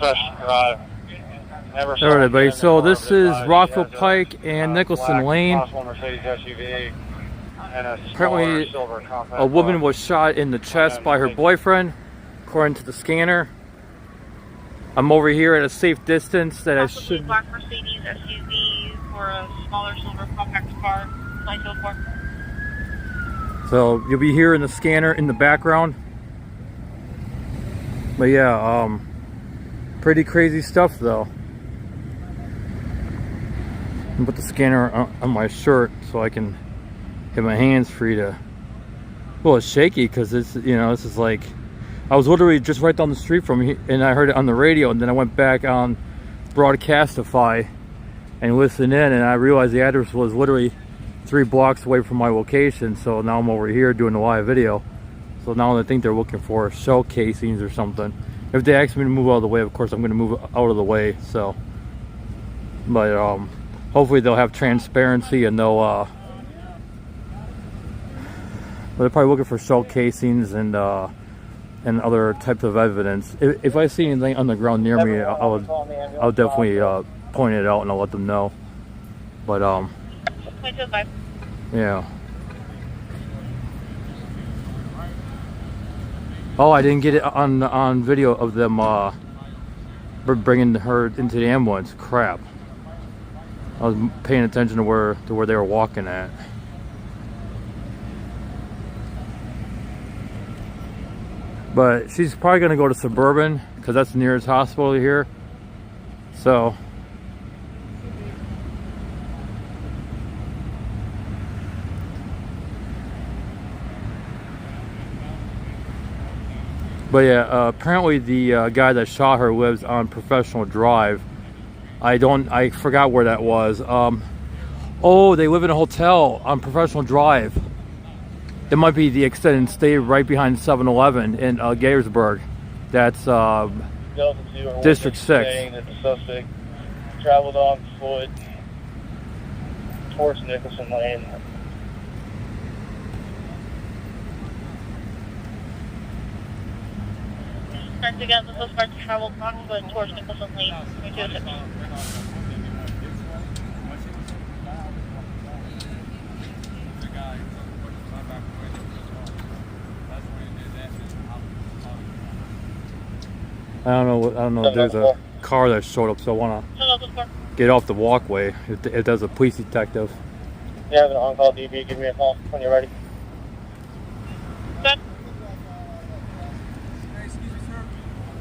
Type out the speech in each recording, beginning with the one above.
All right, everybody. So this is Rockville Pike and Nicholson Lane. Apparently, a woman was shot in the chest by her boyfriend, according to the scanner. I'm over here at a safe distance that I should. Black Mercedes SUV for a smaller silver compact car. 904. So you'll be hearing the scanner in the background. But yeah, pretty crazy stuff though. And put the scanner on my shirt so I can have my hands free to. Well, it's shaky because it's, you know, this is like, I was literally just right down the street from here and I heard it on the radio, and then I went back on Broadcastify and listened in, and I realized the address was literally 3 blocks away from my location. So now I'm over here doing a live video. So now I think they're looking for shell casings or something. If they ask me to move out of the way, of course I'm going to move out of the way. So, but hopefully they'll have transparency and they'll they're probably looking for shell casings and other types of evidence. If I see anything on the ground near me, I'll definitely point it out and I'll let them know. But yeah. Oh, I didn't get it on video of them bringing her into the ambulance. Crap. I was paying attention to where they were walking at. But she's probably gonna go to Suburban because that's the nearest hospital here. So. But yeah, apparently the guy that shot her lives on Professional Drive. I forgot where that was. Oh, they live in a hotel on Professional Drive. It might be the extended stay right behind 7-Eleven in Gaithersburg. That's District 6. That the suspect traveled on foot towards Nicholson Lane. Once again, the suspect traveled on foot towards Nicholson Lane. 206. I don't know. There's a car that showed up, so I want to get off the walkway. If there's a police detective. You have an on-call DB. Give me a call when you're ready. Good.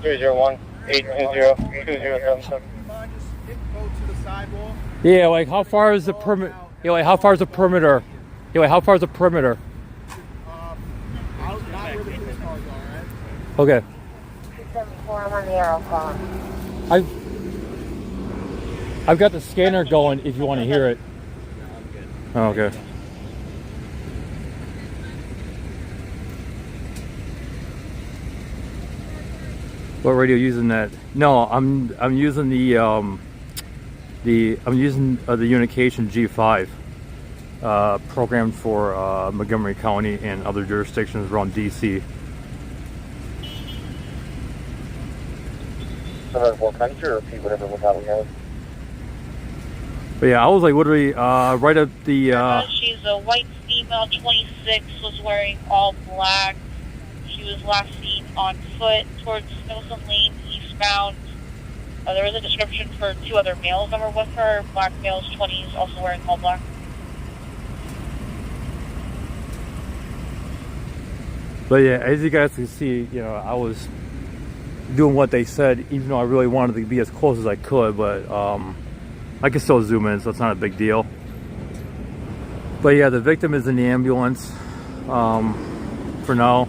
301-820-2077. Yeah, like how far is the permit? Yeah, like how far is the perimeter? Yeah, like how far is the perimeter? Not where the police cars are, right? Okay. 674, I'm on the arrow phone. I've got the scanner going if you want to hear it. Oh, okay. What radio using that? No, I'm using the Unication G5 programmed for Montgomery County and other jurisdictions around DC. Can you repeat whatever lookout we have? But yeah, I was like literally right at the. She's a white female, 26, was wearing all black. She was last seen on foot towards Nicholson Lane, eastbound. There was a description for 2 other males that were with her. Black males, 20s, also wearing all black. But yeah, as you guys can see, you know, I was doing what they said, even though I really wanted to be as close as I could, but I can still zoom in, so it's not a big deal. But yeah, the victim is in the ambulance for now.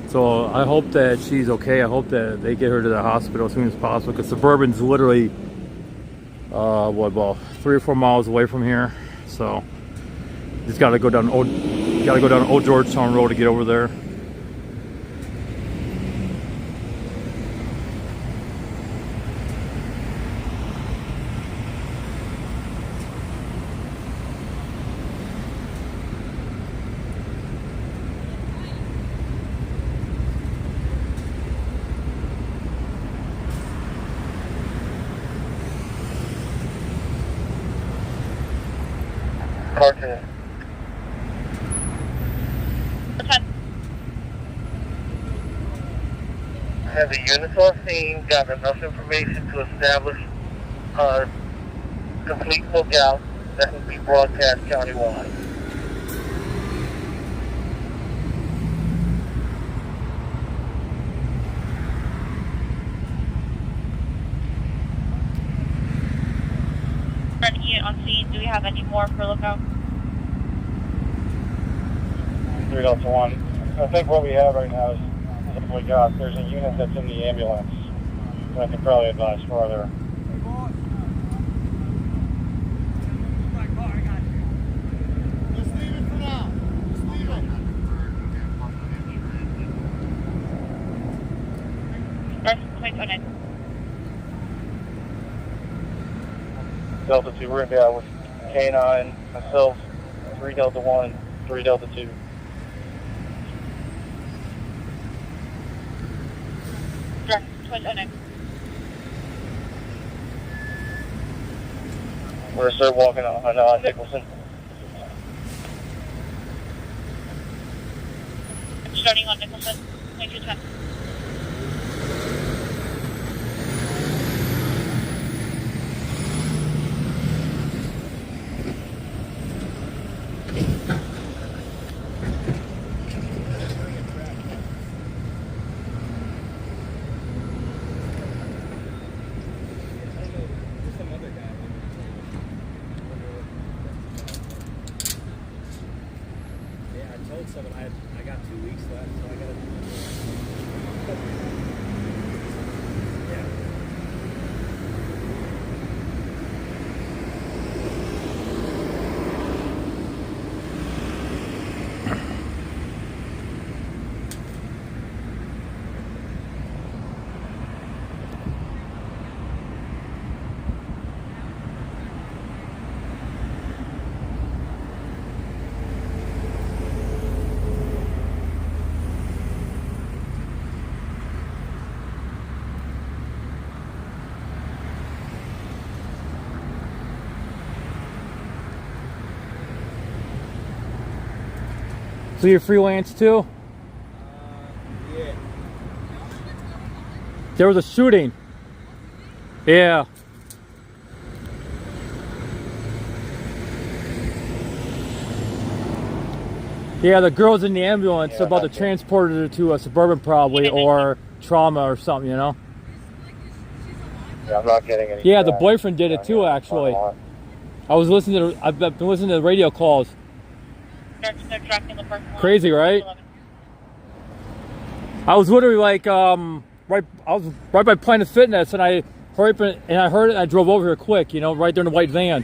So I hope that she's okay. I hope that they get her to the hospital as soon as possible, because Suburban's literally what, about 3 or 4 miles away from here. So just gotta go down Old Georgetown Road to get over there. cartoon. Have the units on scene gotten enough information to establish a complete lookout that can be broadcast countywide? Unit on scene. Do we have any more for lookout? 3 Delta 1. I think what we have right now is what we got. There's a unit that's in the ambulance. So I can probably advise further. Just leave it for now. Just leave it. First, 2029. Delta 2, we're going to be out with K9, myself, 3 Delta 1, 3 Delta 2. Direct, 2029. We're going to start walking on Nicholson. Starting on Nicholson, 2210. Someone I got 2 weeks left, so I gotta. Yeah. So you're freelance too? Yeah. There was a shooting. Yeah. Yeah, the girl's in the ambulance, Yeah, about to transport her to a suburban probably, or trauma or something, you know? Yeah, I'm not getting any. Yeah, the boyfriend did it too, actually. I was listening to, I've been listening to the radio calls. They're tracking the person. Crazy, right? 11. I was literally like, I was right by Planet Fitness, and I hurried up and I heard it, and I drove over here quick, you know, right there in the white van.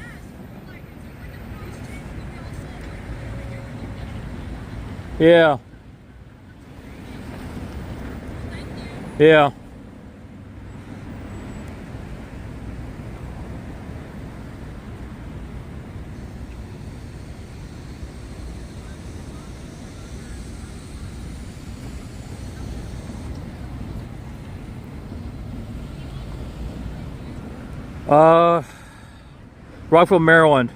Yeah. Yeah. Rockville, Maryland.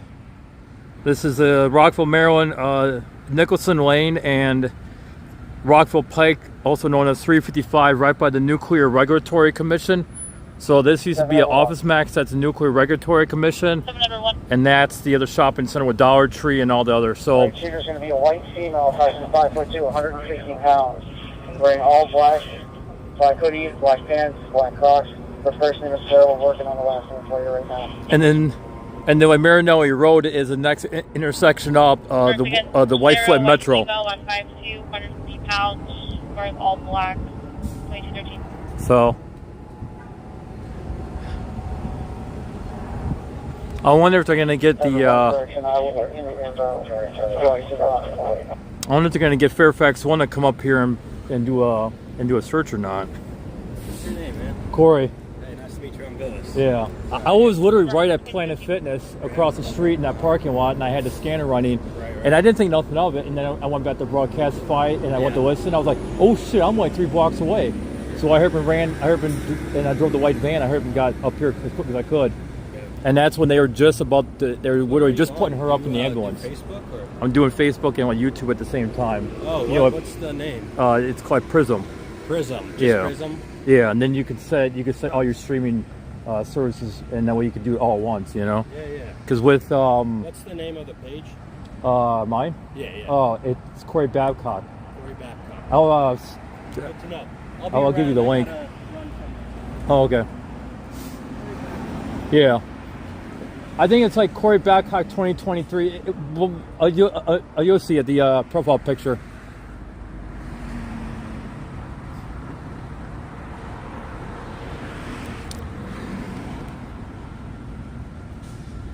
This is Rockville, Maryland, Nicholson Lane and Rockville Pike, also known as 355, right by the Nuclear Regulatory Commission. So this used to be an Office Max, that's the Nuclear Regulatory Commission, 701. and that's the other shopping center with Dollar Tree and all the others. So Shooter's going to be a white female, approximately 5'2", 150 pounds, wearing all black hoodies, black pants, black Crocs. The first name is Sarah. We're working on the last name for you right now. and then Marinelli Road is the next intersection up, the White Flint Metro. Female, 152, 150 pounds, wearing all black, 2213. So I wonder if they're gonna get the. I wonder if they're gonna get Fairfax One to come up here and do a search or not. What's your name, man? Corey. Hey, nice to meet you. I'm Billis. Yeah, I was literally right at Planet Fitness across the street in that parking lot, and I had the scanner running, and I didn't think nothing of it. And then I went back to broadcast fight, and I went to listen. I was like, "Oh shit, I'm like 3 blocks away." So I heard him and I drove the white van. I heard him got up here as quick as I could. And that's when they were just about to, they were literally just putting her up in the ambulance. Facebook or? I'm doing Facebook and on YouTube at the same time. Oh, you know, what's the name? It's called Prism. Prism. Just Yeah. Prism. Yeah, and then you can set all your streaming services, and that way you can do it all at once. You know. Yeah, yeah. Because with What's the name of the page? mine. Yeah, yeah. Oh, it's Corey Babcock. Corey Babcock. I'll Good to know. I'll give you the link. I gotta run somewhere. Oh, okay. Yeah. I think it's like Corey Babcock 2023. You'll see it, the profile picture.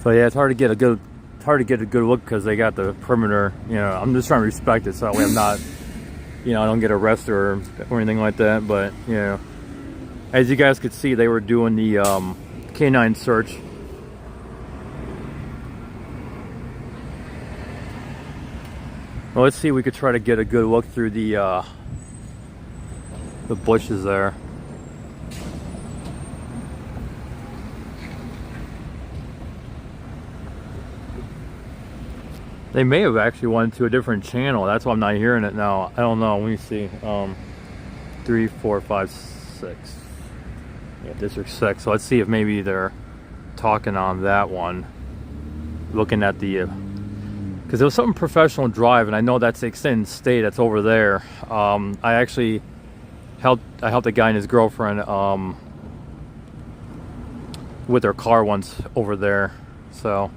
So yeah, it's hard to get a good look because they got the perimeter. You know, I'm just trying to respect it so that way I'm not, you know, I don't get arrested or anything like that. But you know, as you guys could see, they were doing the canine search. Well, let's see if we could try to get a good look through the bushes there. They may have actually went to a different channel. That's why I'm not hearing it now. I don't know. Let me see. 3, 4, 5, 6. Yeah, District 6. So let's see if maybe they're talking on that one. Looking at the... Because it was something professional drive, and I know that's the extended state that's over there. I actually helped a guy and his girlfriend with their car once over there. So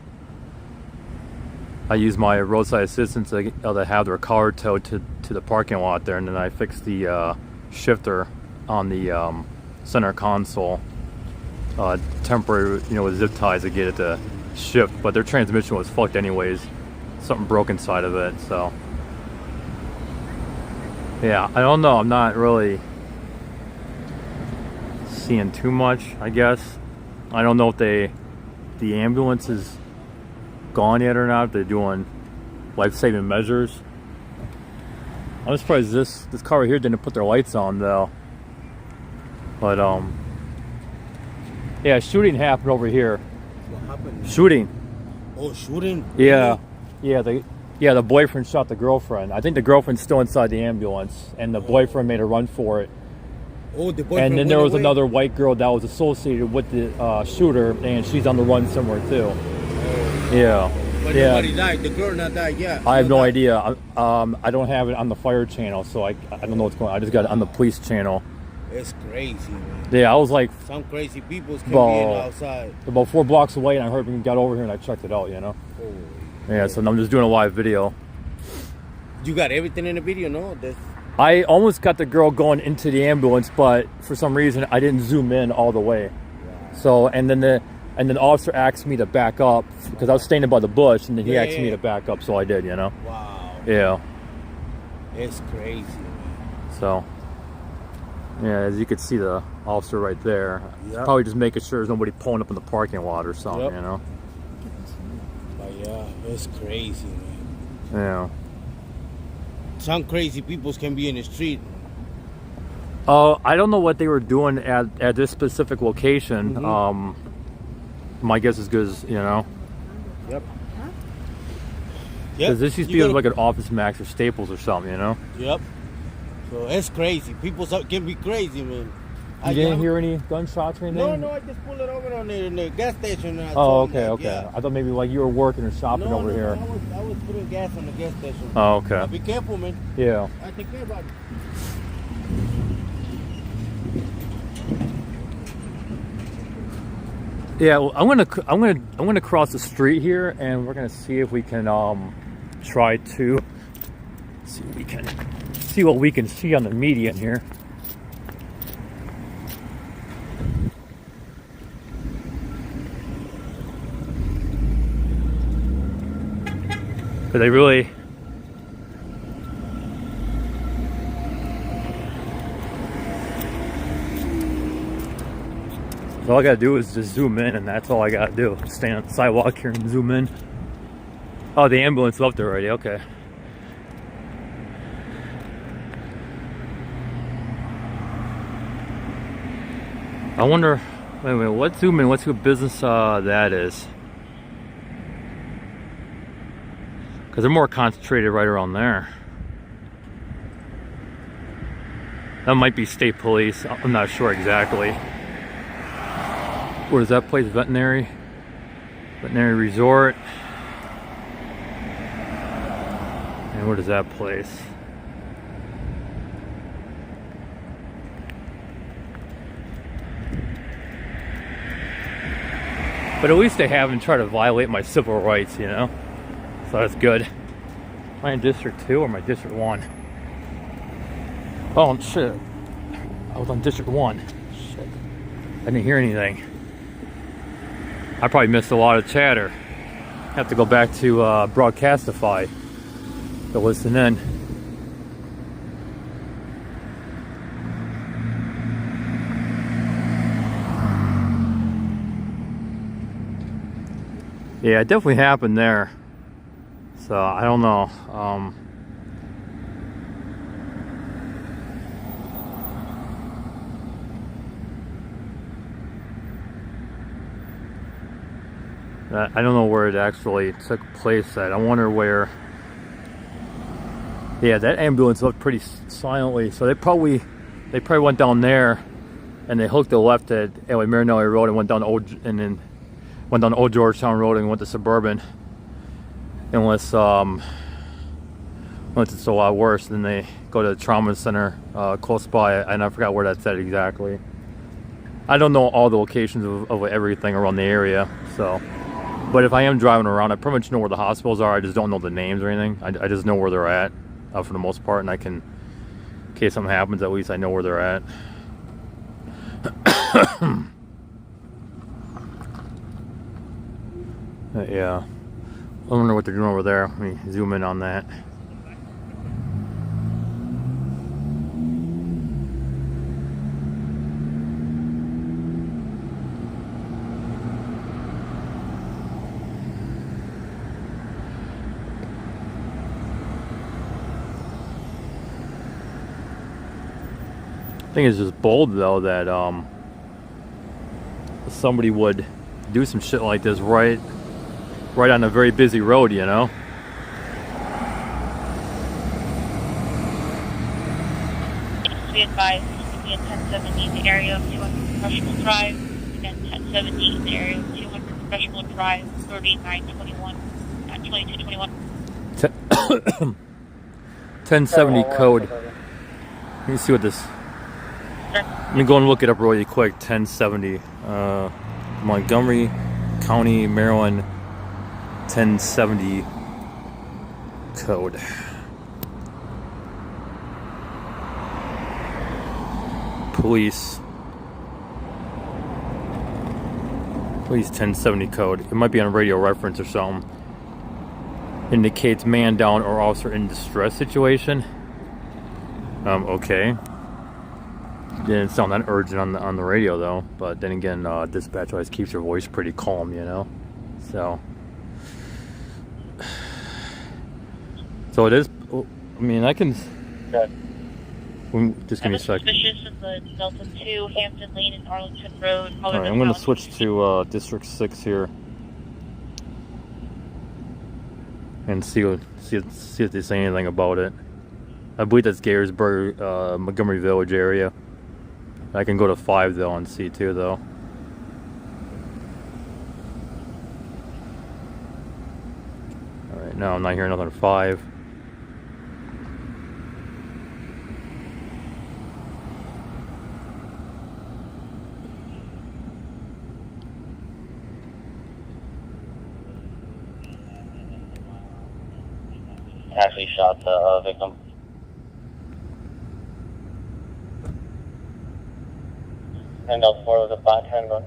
I used my roadside assistance to have their car towed to the parking lot there, and then I fixed the shifter on the center console, temporary, you know, with zip ties to get it to shift. But their transmission was fucked anyways. Something broke inside of it, so yeah, I don't know. I'm not really seeing too much, I guess. I don't know if the ambulance is gone yet or not. If they're doing life-saving measures. I'm surprised this car right here didn't put their lights on though. But yeah, shooting happened over here. What happened? Shooting. Oh, shooting? Yeah. Yeah, the boyfriend shot the girlfriend. I think the girlfriend's still inside the ambulance, and the boyfriend made a run for it. Oh, the boyfriend. And then there went was away? another white girl that was associated with the shooter, and she's on the run somewhere too. Yeah. But Yeah. nobody died. The girl not died yet. I have no idea. I don't have it on the fire channel, so I don't know what's going on. I just got it on the police channel. It's crazy, man. Yeah, I was like Some crazy people can be outside. about 4 blocks away, and I heard when we got over here, and I checked it out, you know? Oh. Yeah, so I'm just doing a live video. You got everything in the video, no? I almost got the girl going into the ambulance, but for some reason I didn't zoom in all the way. Wow. So and then the officer asked me to back up because I was standing by the bush, and then he asked me to back up, so I did. You know. Wow. Yeah. It's crazy, man. So yeah, as you could see, the officer right there, Yep. probably just making sure there's nobody pulling up in the parking lot or something. Yep. You know. But yeah, it's crazy, man. Yeah. Some crazy people can be in the street. I don't know what they were doing at this specific location. Mm-hmm. My guess is good as, you know. Yep. Because this used to be like an Office Max or Staples or something, you know? Yep. So it's crazy. People can be crazy, man. You didn't hear any gunshots or anything? No, I just pulled it over on the gas station. And I Oh, told okay, them, okay. yeah. I thought maybe like you were working or shopping over here. I was putting gas on the gas station. Oh, okay. Be careful, man. Yeah. I take care about it. Yeah, well, I'm gonna cross the street here, and we're gonna see if we can try to see what we can see on the median here. Because they really. So all I gotta do is just zoom in, and that's all I gotta do. Stand on the sidewalk here and zoom in. Oh, the ambulance left already, okay. I wonder Wait a minute, let's zoom in. Let's see what business that is. Because they're more concentrated right around there. That might be state police. I'm not sure exactly. What is that place? Veterinary resort. And what is that place? But at least they haven't tried to violate my civil rights, you know? So that's good. Am I in District 2 or am I District 1? Oh, shit. I was on District 1. Shit. I didn't hear anything. I probably missed a lot of chatter. Have to go back to Broadcastify to listen in. Yeah, it definitely happened there. So I don't know. I don't know where it actually took place at. I wonder where. Yeah, that ambulance looked pretty silently. So they probably went down there, and they hooked the left at Marinelli Road and went down Old Georgetown Road and went to Suburban. Unless it's a lot worse, then they go to the trauma center close by, and I forgot where that's at exactly. I don't know all the locations of everything around the area, so. But if I am driving around, I pretty much know where the hospitals are. I just don't know the names or anything. I just know where they're at for the most part, and I can, in case something happens, at least I know where they're at. Yeah. I wonder what they're doing over there. Let me zoom in on that. I think it's just bold though that somebody would do some shit like this right on a very busy road, you know. Be advised to be at 1070 in the area of 200 Professional Drive, and 1070 in the area of 200 Professional Drive, 3921, 2221. 1070 code. Let me see what this. Let me go and look it up really quick. 1070, Montgomery County, Maryland. 1070 code. Police 1070 code. It might be on radio reference or something. Indicates man down or officer in distress situation. Okay. Didn't sound that urgent on the radio though. But then again, dispatch always keeps your voice pretty calm, you know. So it is. I mean, I can. Just give me a second. Suspicious in the Delta 2, Hampton Lane, and Arlington Road. All right, I'm going to switch to District 6 here, and see if they say anything about it. I believe that's Gaithersburg, Montgomery Village area. I can go to 5 though on C2 though. All right, no, I'm not hearing nothing on 5. Actually shot the victim. And L4 was a black handgun.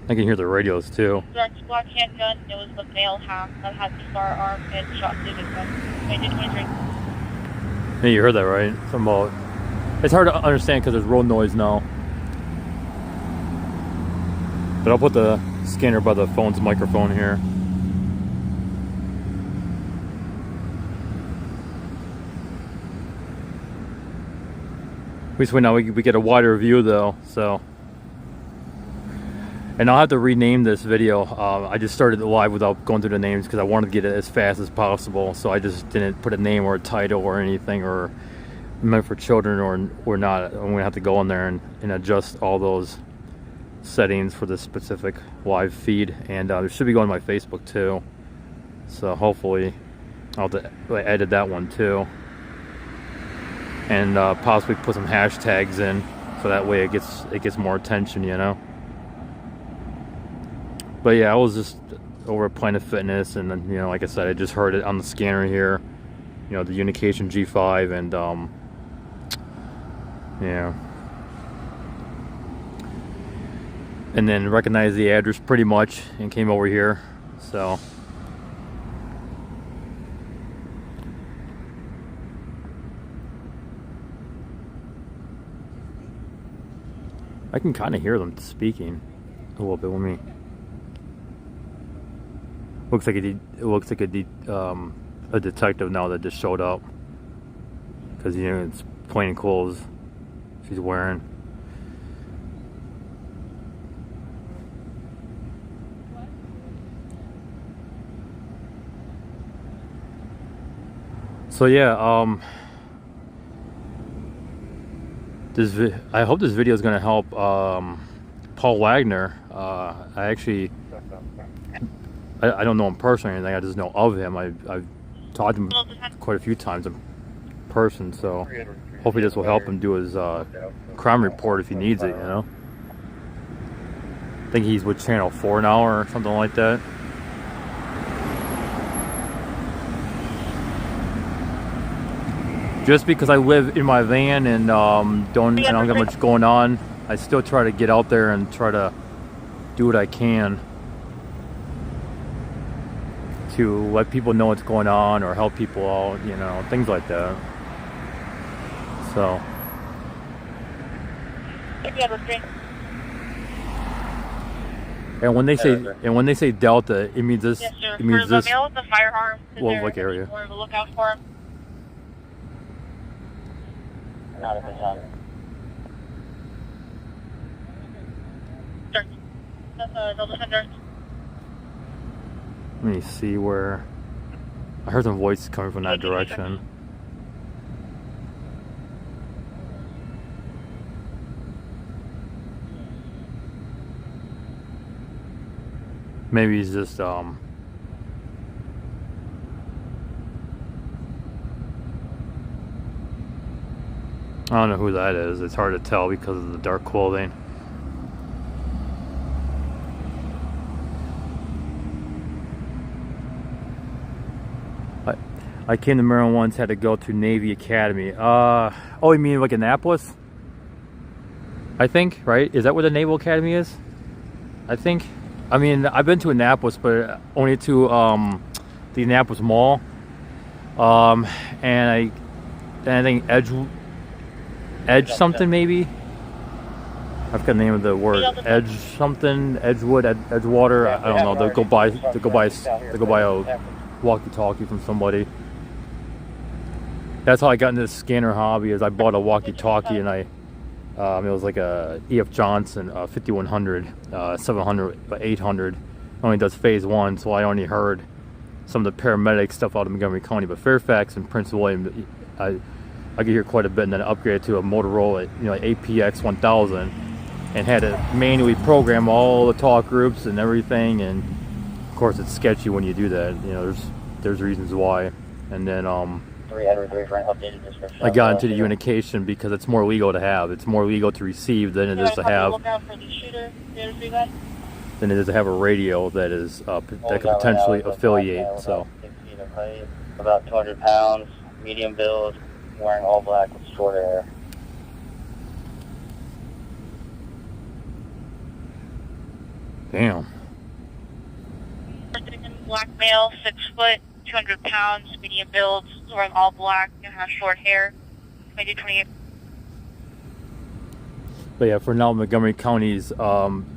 I can hear the radios too. Dark black handgun. It was the male half that had the firearm and shot the victim. 2223. Yeah, you heard that right? Something about. It's hard to understand because there's road noise now. But I'll put the scanner by the phone's microphone here. At least now we get a wider view though, so And I'll have to rename this video. I just started it live without going through the names because I wanted to get it as fast as possible. So I just didn't put a name or a title or anything, or meant for children or not. I'm gonna have to go in there and adjust all those settings for this specific live feed. And it should be going to my Facebook too. So hopefully I'll have to edit that one too. And possibly put some hashtags in so that way it gets more attention, you know. But yeah, I was just over at Planet Fitness, and then, you know, like I said, I just heard it on the scanner here, you know, the Unication G5, and yeah, and then recognized the address pretty much and came over here. So I can kind of hear them speaking a little bit with me. Looks like a detective now that just showed up, because, you know, it's plain clothes she's wearing. So yeah, I hope this video is going to help Paul Wagner. I don't know him personally or anything. I just know of him. I've talked to him quite a few times in person, so hopefully this will help him do his crime report if he needs it, you know. I think he's with Channel 4 now or something like that. Just because I live in my van and don't get much going on, I still try to get out there and try to do what I can to let people know what's going on or help people out, you know, things like that. So and when they say Delta, it means this. Yes, sir. It means for the this. male with the firearm, Well, what area? More of a lookout for him. Not at this time. Delta Thunder. Let me see where. I heard some voices coming from that direction. Maybe he's just I don't know who that is. It's hard to tell because of the dark clothing. I came to Maryland once, had to go to Navy Academy. Oh, you mean like Annapolis? I think, right? Is that where the Naval Academy is? I think. I mean, I've been to Annapolis, but only to the Annapolis Mall. And I think Edge something maybe. I forgot the name of the word. Edge something, Edgewood, Edgewater. I don't know. They'll go buy a walkie-talkie from somebody. That's how I got into this scanner hobby. Is I bought a walkie-talkie and it was like a E.F. Johnson 5100, 700, but 800. Only does phase 1, so I only heard some of the paramedic stuff out of Montgomery County. But Fairfax and Prince William, I could hear quite a bit, and then upgraded to a Motorola, you know, APX 1000, and had to manually program all the talk groups and everything. And of course, it's sketchy when you do that. You know, there's reasons why. And then I got into the Unication because it's more legal to have. It's more legal to receive than it is to have. Than it is to have a radio that is that could potentially affiliate. So. About 200 pounds, medium build, wearing all black with short hair. Damn. Black male, 6 foot, 200 pounds, medium build, wearing all black, and has short hair. 2028. But yeah, for now, Montgomery County's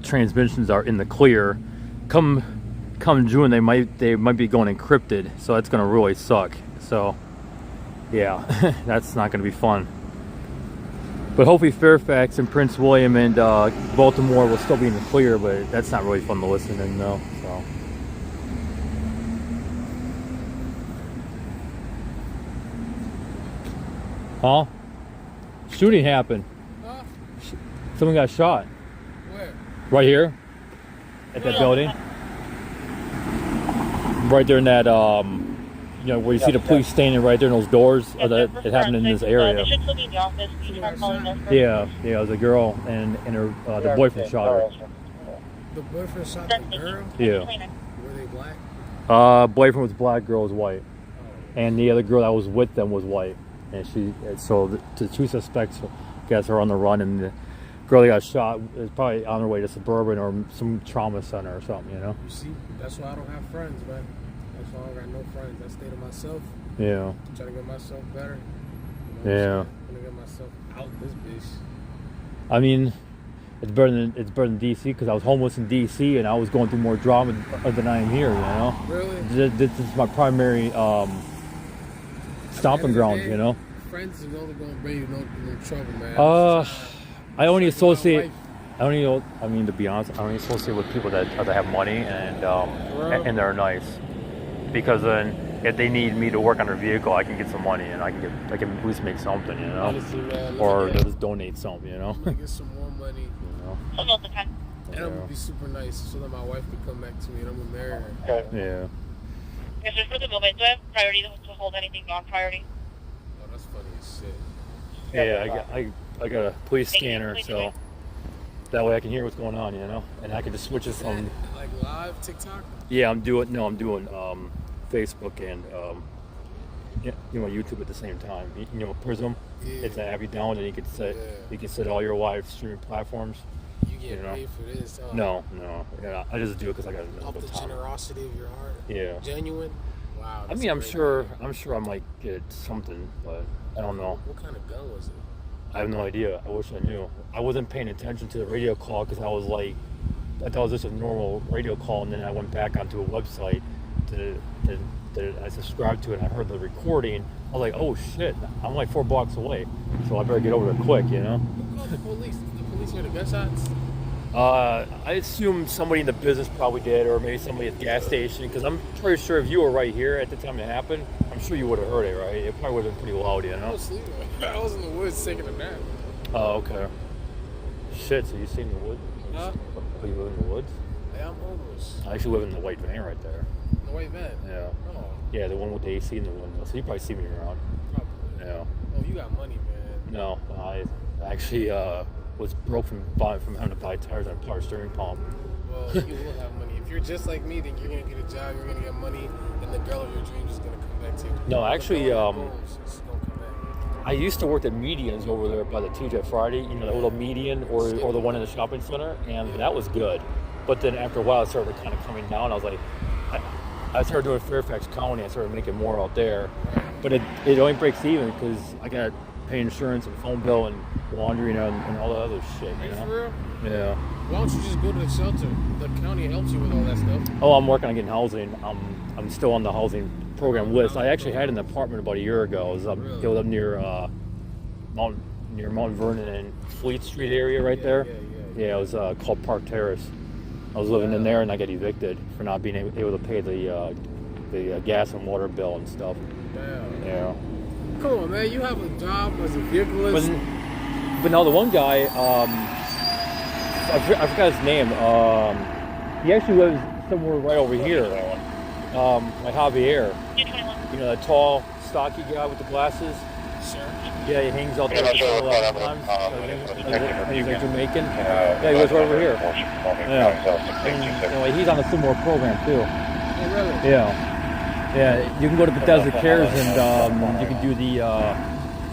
transmissions are in the clear. Come June, they might be going encrypted, so that's gonna really suck. So yeah, that's not gonna be fun. But hopefully Fairfax and Prince William and Baltimore will still be in the clear, but that's not really fun to listen in though. So. Huh? Shooting happened. Huh? Someone got shot. Where? Right here. At that building. Right there in that, where you see the police standing right there in those doors. It happened in this area. They should still be in the office. You try calling them first. Yeah, it was a girl and her the boyfriend shot her. The boyfriend shot the girl? Yeah. Were they black? Boyfriend was black, girl was white, and the other girl that was with them was white, and the two suspects, guys, are on the run, and the girl that got shot is probably on her way to Suburban or some trauma center or something, You see, that's why I don't have friends, man. That's why I don't got no friends. I stay to myself. Yeah. Trying to get myself better. Yeah. Trying to get myself out this bitch. I mean, it's better than DC because I was homeless in DC and I was going through more drama than I am here. Really? This is my primary stomping grounds. Friends is only gonna bring you no trouble, man. I only associate. To be honest, I only associate with people that have money and they're nice. Because then, if they need me to work on their vehicle, I can get some money and I can at least make something, Honestly, man, or they'll just donate something, Get some more money. Some of the time. And I'm gonna be super nice so that my wife can come back to me and I'm gonna marry her. Yeah. Yes, sir, for the moment, do I have priority to hold anything non-priority? Oh, that's funny as shit. Yeah, I got a police scanner, so that way I can hear what's going on, and I can just switch it from. Like live TikTok? Yeah, I'm doing Facebook and YouTube at the same time. Prism. Yeah. It's an app you download and you can set all your live streaming platforms. You get paid for this? Huh? No. Yeah, I just do it because I got Off the generosity of your heart. Yeah. Genuine. Wow. I mean, I'm sure I might get something, but I don't know. What kind of gun was it? I have no idea. I wish I knew. I wasn't paying attention to the radio call because I thought it was just a normal radio call, and then I went back onto a website that I subscribed to, and I heard the recording. I was like, oh shit, I'm like 4 blocks away, so I better get over there quick, Who called the police? Did the police hear the gunshots? I assume somebody in the business probably did, or maybe somebody at the gas station, because I'm pretty sure if you were right here at the time it happened, I'm sure you would have heard it, right? It probably would have been pretty loud, I was sleeping. I was in the woods taking a nap. Oh, okay. Shit, so you stay in the woods? Huh? Oh, you live in the woods? Yeah, I'm homeless. I actually live in the white van right there. The white van? Yeah. Oh, Yeah, the one with the AC in the window. So you probably see me around. probably. Yeah. Oh, you got money, man. No, I actually was broke from having to buy tires on a power steering pump. Well, you will have money. If you're just like me, then you're going to get a job, you're going to get money, and the girl of your dreams is going to come back to you. No, actually, It's gonna come back. I used to work at Medians over there by the TJ Friday, the little median or the one in the shopping center, and that was good. But then after a while, it started kind of coming down. I was like, I started doing Fairfax County. I started making more out there, but it only breaks even because I got to pay insurance and phone bill and laundry and all the other shit. For real? Yeah. Why don't you just go to the shelter? The county helps you with all that stuff. Oh, I'm working on getting housing. I'm still on the housing program list. I actually had an apartment about a year ago. It was up near Mount Vernon and Fleet Street area right there. Yeah, it was called Park Terrace. I was living in there and I got evicted for not being able to pay the gas and water bill and stuff. Damn. Yeah. Come on, man. You have a job as a vehicleist. But now the one guy, I forgot his name. He actually lives somewhere right over here. Like Javier. That tall, stocky guy with the glasses. Sure. Yeah, he hangs out there a lot of times. He's Jamaican. Yeah, he lives right over here. Yeah. And, he's on a similar program too. Oh, really? Yeah, you can go to Bethesda Cares and you can do the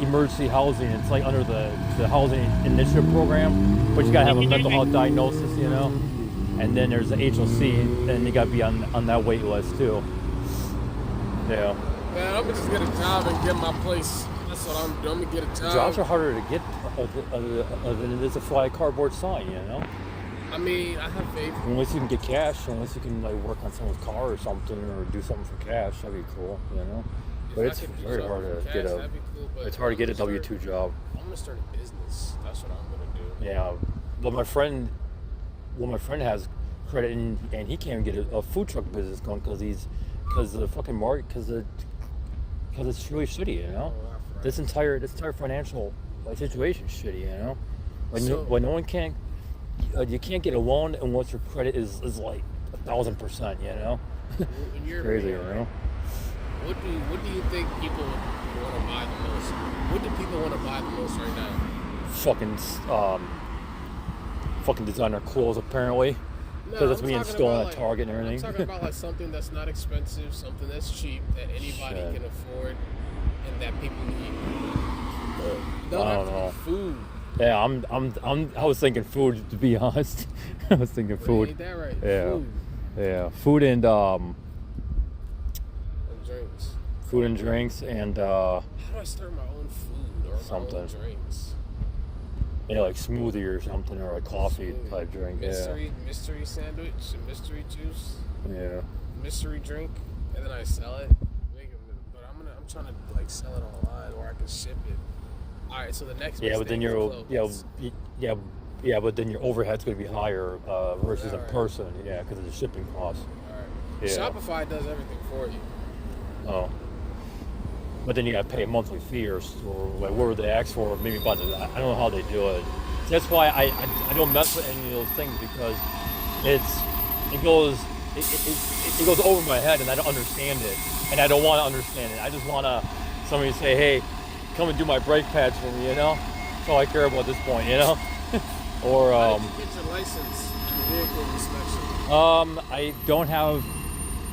emergency housing. It's like under the housing initiative program, but you gotta have a mental health diagnosis, and then there's the HOC, and you gotta be on that wait list too. Yeah. Man, I'm gonna just get a job and get my place. That's what I'm doing. I'm gonna get a job. Jobs are harder to get than it is to fly a cardboard sign, I mean, I have faith. Unless you can get cash, unless you can work on someone's car or something, or do something for cash, that'd be cool, But it's very hard to get it's hard to get a W-2 job. I'm gonna start a business. That's what I'm gonna do. Yeah, but my friend has credit, and he can't get a food truck business going because the fucking market, because it's really shitty, you know. Oh, right. This entire financial situation is shitty, you know. When no one can, you can't get a loan unless your credit is like 1,000%, you know. When you're Crazy, you right? know. What do you think people want to buy the most? What do people want to buy the most right now? Fucking designer clothes, apparently. Because it's I'm being talking stolen about, at like, Target and everything. I'm talking about like something that's not expensive, something that's cheap, that anybody Shit. can afford, and that people need. I Don't have don't to know. be food. Yeah, I was thinking food, to be honest. I was thinking food. Ain't that right? Yeah. Food Yeah, food and and drinks. and How do I start my own food or Something. my own drinks? like smoothie or something, or a coffee type drink. Mystery sandwich, and mystery juice, Yeah. mystery drink, and then I sell it. But I'm trying to like sell it online where I can ship it. All right, so the next Yeah, but then mistake your is clothes. but then your overhead's going to be higher versus in Alright. person. Yeah, because of the shipping costs. All right. Yeah. Shopify does everything for you. Oh. But then you got to pay a monthly fee or like what they ask for, maybe by I don't know how they do it. That's why I don't mess with any of those things, because it goes over my head and I don't understand it, and I don't want to understand it. I just want somebody to say, hey, come and do my brake pads for me, you know. That's all I care about at this point, you know. Or How did you get your license and vehicle inspection? I don't have,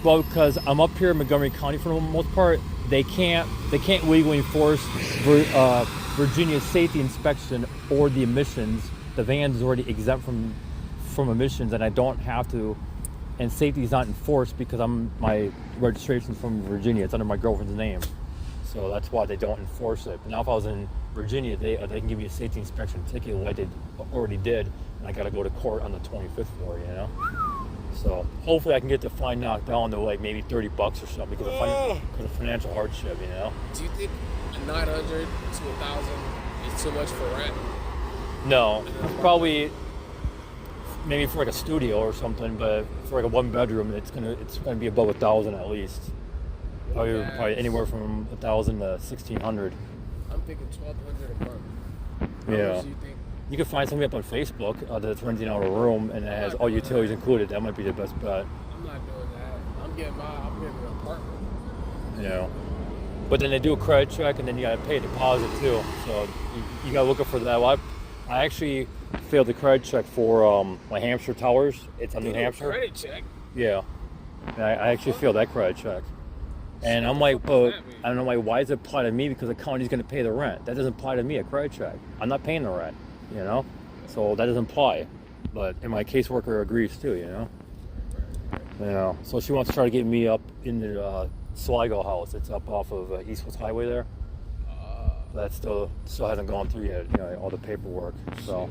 well, because I'm up here in Montgomery County for the most part. They can't legally enforce Virginia's safety inspection or the emissions. The van is already exempt from emissions, and I don't have to. And safety is not enforced because my registration's from Virginia. It's under my girlfriend's name, so that's why they don't enforce it. But now if I was in Virginia, they can give me a safety inspection ticket like they already did, and I got to go to court on the 25th floor, you know. So hopefully I can get the fine knocked down to like maybe $30 or something because of financial hardship, you know. Do you think 900 to 1,000 is too much for rent? No, probably maybe for like a studio or something, but for like a 1-bedroom, it's gonna be above 1,000 at least. Probably anywhere from 1,000 to 1,600. I'm thinking 1,200 a month. How Yeah. much do you think? You can find somebody up on Facebook that's renting out a room and it has all utilities included. That might be the best bet. I'm not doing that. I'm getting an apartment. You know. But then they do a credit check, and then you gotta pay a deposit too. So you gotta look up for that. Well, I actually failed the credit check for my Hampshire Towers. It's on New Hampshire. Credit check. Yeah. And I actually failed that credit check. And I'm like, but I don't know, like, why does it apply to me? Because the county's gonna pay the rent. That doesn't apply to me, a credit check. I'm not paying the rent, you know? So that doesn't apply. But and my caseworker agrees too, you know? You know. So she wants to try to get me up in the Sligo house. It's up off of East West Highway there. That still hasn't gone through yet, you know, all the paperwork. So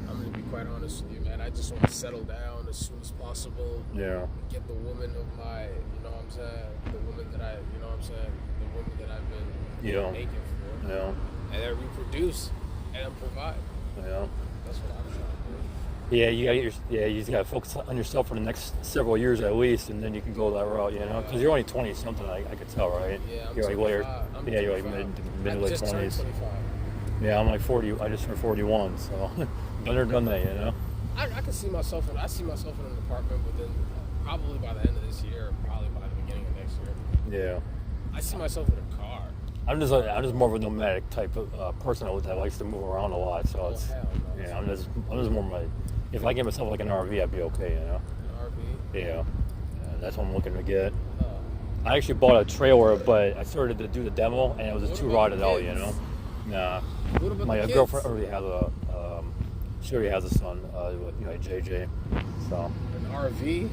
I'm gonna be quite honest with you, man. I just want to settle down as soon as possible. yeah. Get the woman of my, you know what I'm saying? The woman that I, you know what I'm saying? The woman that I've been Yeah. making for. Yeah. And then reproduce and then provide. Yeah. That's what I'm trying to do. Yeah, you just gotta focus on yourself for the next several years at least, and then you can go that route, you know. Because you're only 20 something, I could tell, right? Yeah, I'm you're like later. 25. I'm Yeah, you're like 25. mid I late just turned 20s. 25. Yeah, I'm like 40. I just turned 41, so been there, done that, you know. I can see myself in. I see myself in an apartment within probably by the end of this year, probably by the beginning of next year. Yeah. I see myself in a car. I'm just more of a nomadic type of person that likes to move around a lot. So it's hell no. yeah. I'm just more my. If I get myself like an RV, I'd be okay, you know. An RV. Yeah. That's what I'm looking to get. I actually bought a trailer, but I started to do the demo, and it was just too What about rotted the out, you kids? know. Nah. What about My the kids? girlfriend already has she already has a son, you know, JJ. So An RV.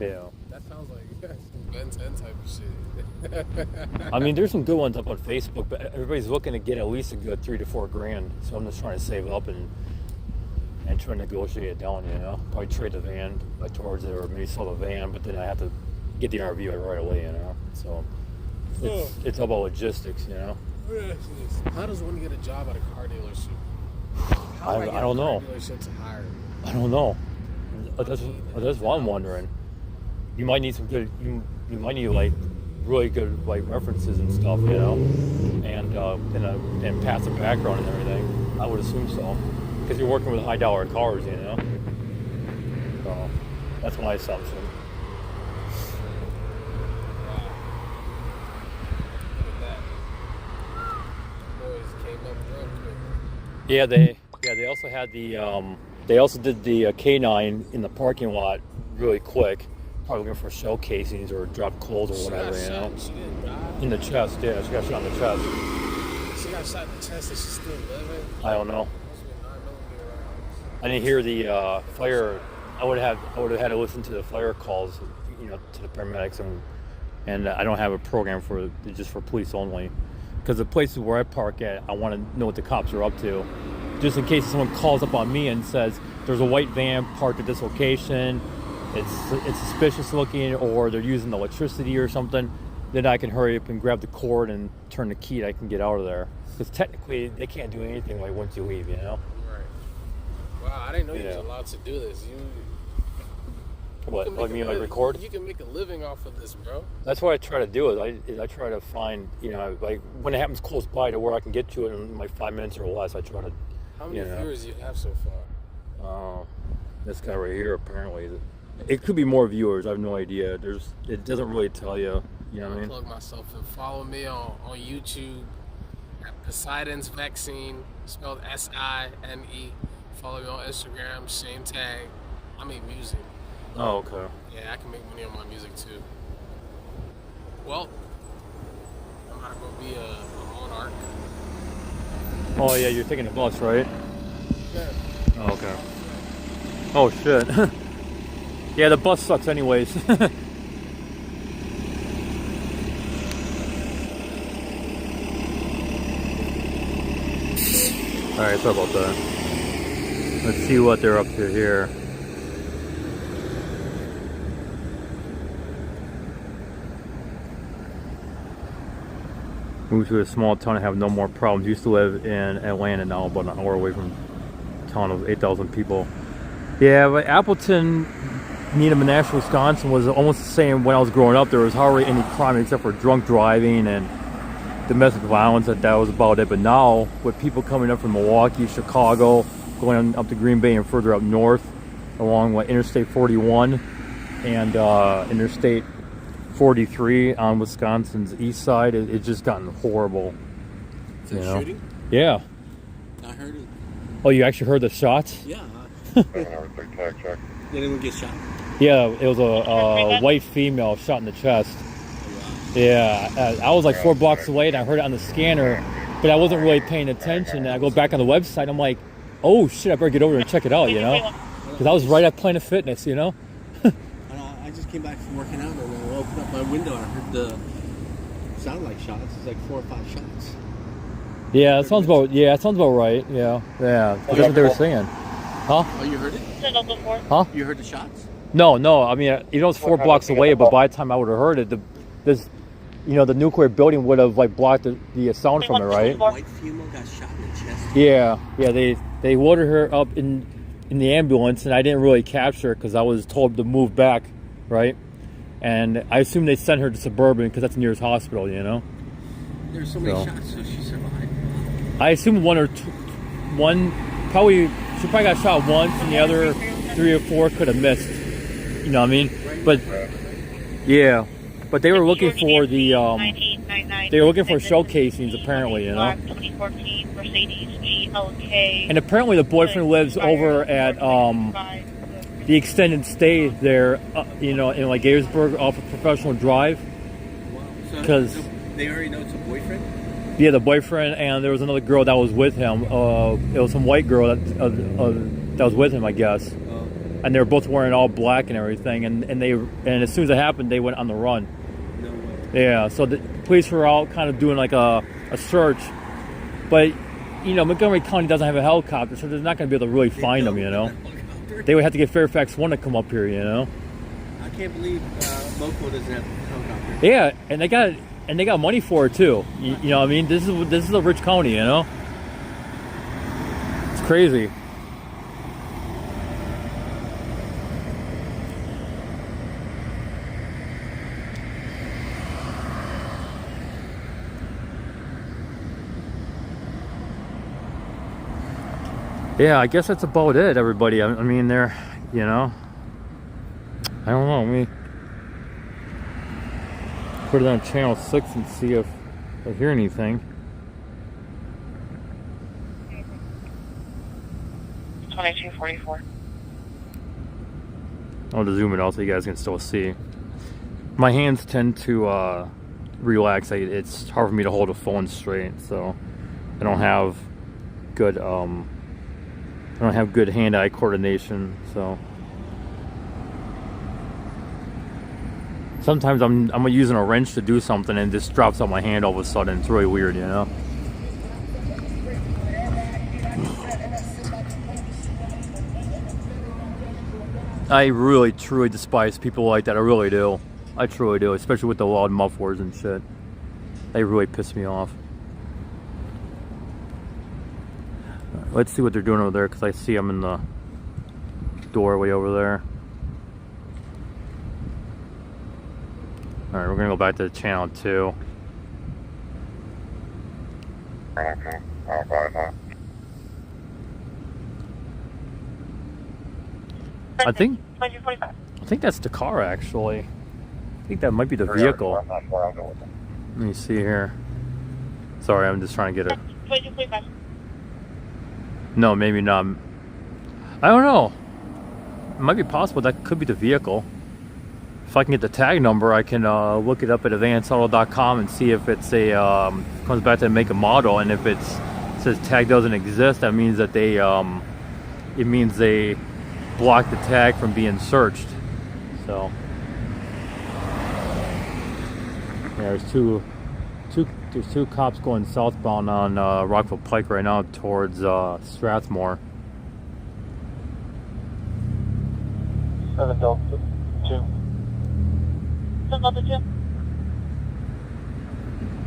yeah. That sounds like Ben 10 type of shit. I mean, there's some good ones up on Facebook, but everybody's looking to get at least a good $3,000 to $4,000. So I'm just trying to save up and try to negotiate it down, you know. Probably trade the van towards it, or maybe sell the van, but then I have to get the RV right away, you know. So it's all about logistics, you know. How does one get a job at a car dealership? How do I get don't know. regulation to hire? I don't know. That's what I'm wondering. You might need some good. You might need like really good like references and stuff, you know, and pass the background and everything. I would assume so, because you're working with high dollar cars, you know. So that's my assumption. Wow. Look at that. Boys came up real quick. Yeah, they also had the they also did the K9 in the parking lot really quick, probably looking for shell casings or dropped coals or She whatever, got you know. shot. She didn't die. In the chest, yeah, she got shot in the chest. She got shot in the chest and she's still living. I don't know. Must be a 9mm rounds. I didn't hear the fire. I would have had to listen to the fire calls, you know, to the paramedics, and I don't have a program for just for police only, because the places where I park at, I want to know what the cops are up to, just in case someone calls up on me and says there's a white van parked at this location, it's suspicious looking, or they're using electricity or something. Then I can hurry up and grab the cord and turn the key and I can get out of there. Because technically, they can't do anything like once you leave, you know? Right. Wow, I didn't know you was allowed to do this. What, like me, like record? You can make a living off of this, bro. That's what I try to do. Is I try to find, you know, like when it happens close by to where I can get to it in like 5 minutes or less, I try to, How many viewers do you have so far? This guy right here, apparently. It could be more viewers. I have no idea. It doesn't really tell you. You know what I mean? Plug myself in. Follow me on YouTube at Poseidon's Vaccine, spelled S-I-N-E. Follow me on Instagram, same tag. I make music. Oh, okay. Yeah, I can make money on my music too. Well, I'm not gonna be a monarch. Oh yeah, you're taking the bus, right? Yeah. Oh, okay. Oh shit. Yeah, the bus sucks anyways. Alright, sorry about that. Let's see what they're up to here. Moved to a small town and have no more problems. Used to live in Atlanta, now about an hour away from a town of 8,000 people. Yeah, but Appleton, Needham, and Nashville, Wisconsin was almost the same when I was growing up. There was hardly any crime except for drunk driving and domestic violence. That was about it. But now, with people coming up from Milwaukee, Chicago, going up to Green Bay and further up north, along with Interstate 41 and Interstate 43 on Wisconsin's east side, it's just gotten horrible. Is there shooting? Yeah. I heard it. Oh, you actually heard the shots? Yeah. Did anyone get shot? Yeah, it was a white female shot in the chest. Yeah, I was like 4 blocks away and I heard it on the scanner, but I wasn't really paying attention. And I go back on the website, I'm like, oh shit, I better get over there and check it out, you know? Because I was right at Planet Fitness, you know? I just came back from working out and when I opened up my window, I heard the sound like shots. It's like 4 or 5 shots. Yeah, that sounds about right. Yeah. That's what they were saying. Huh? Oh, you heard it? Huh? You heard the shots? No. I mean, you know, it's 4 blocks away, but by the time I would have heard it, the nuclear building would have like blocked the sound from it, right? White female got shot in the chest. Yeah. They loaded her up in the ambulance, and I didn't really capture it because I was told to move back, right? And I assume they sent her to Suburban because that's the nearest hospital, you know. There's so many shots, so she survived. I assume she probably got shot once, and the other 3 or 4 could have missed. You know what I mean? But yeah, but they were looking for the shell casings apparently, you know. 2014 Mercedes GLK. And apparently the boyfriend lives over at the extended stay there, you know, in like Gaithersburg off of Professional Drive. Wow. Because they already know it's a boyfriend? Yeah, the boyfriend, and there was another girl that was with him. It was some white girl that was with him, I guess. And they were both wearing all black and everything. And as soon as it happened, they went on the run. No way. Yeah, so the police were out kind of doing like a search. But, you know, Montgomery County doesn't have a helicopter, so they're not going to be able to really find them, you know. They would have to get Fairfax 1 to come up here, you know. I can't believe Loco doesn't have a helicopter. Yeah, and they got money for it too. You know what I mean? This is a rich county, you know. It's crazy. Yeah, I guess that's about it, everybody. I mean, they're, you know, I don't know. Let me put it on channel 6 and see if I hear anything. 2244. I'll just zoom it out so you guys can still see. My hands tend to relax. It's hard for me to hold a phone straight, so I don't have good hand-eye coordination. So sometimes I'm using a wrench to do something and it just drops out my hand all of a sudden. It's really weird, you know. I really, truly despise people like that. I really do. I truly do, especially with the loud mufflers and shit. They really piss me off. Let's see what they're doing over there, because I see them in the doorway over there. Alright, we're gonna go back to channel 2. I think that's the car, actually. I think that might be the vehicle. Let me see here. Sorry, I'm just trying to get it. No, maybe not. I don't know. It might be possible that could be the vehicle. If I can get the tag number, I can look it up at advancedauto.com and see if it's a comes back to make a model, and if it says tag doesn't exist, that means that they it means they blocked the tag from being searched. So yeah, there's two cops going southbound on Rockville Pike right now towards Strathmore. 7 Delta 2. 7 Delta 2.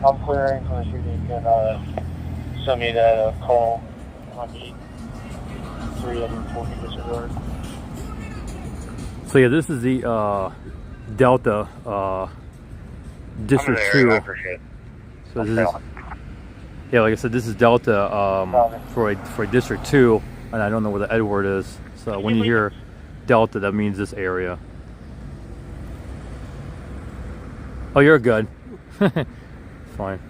I'm clearing for the shooting. Can send me that call on the 314 disregard. So yeah, this is the Delta District 2. So this is, yeah, like I said, this is Delta for District 2, and I don't know where the Edward is. So when you hear Delta, that means this area. Oh, you're good. Fine.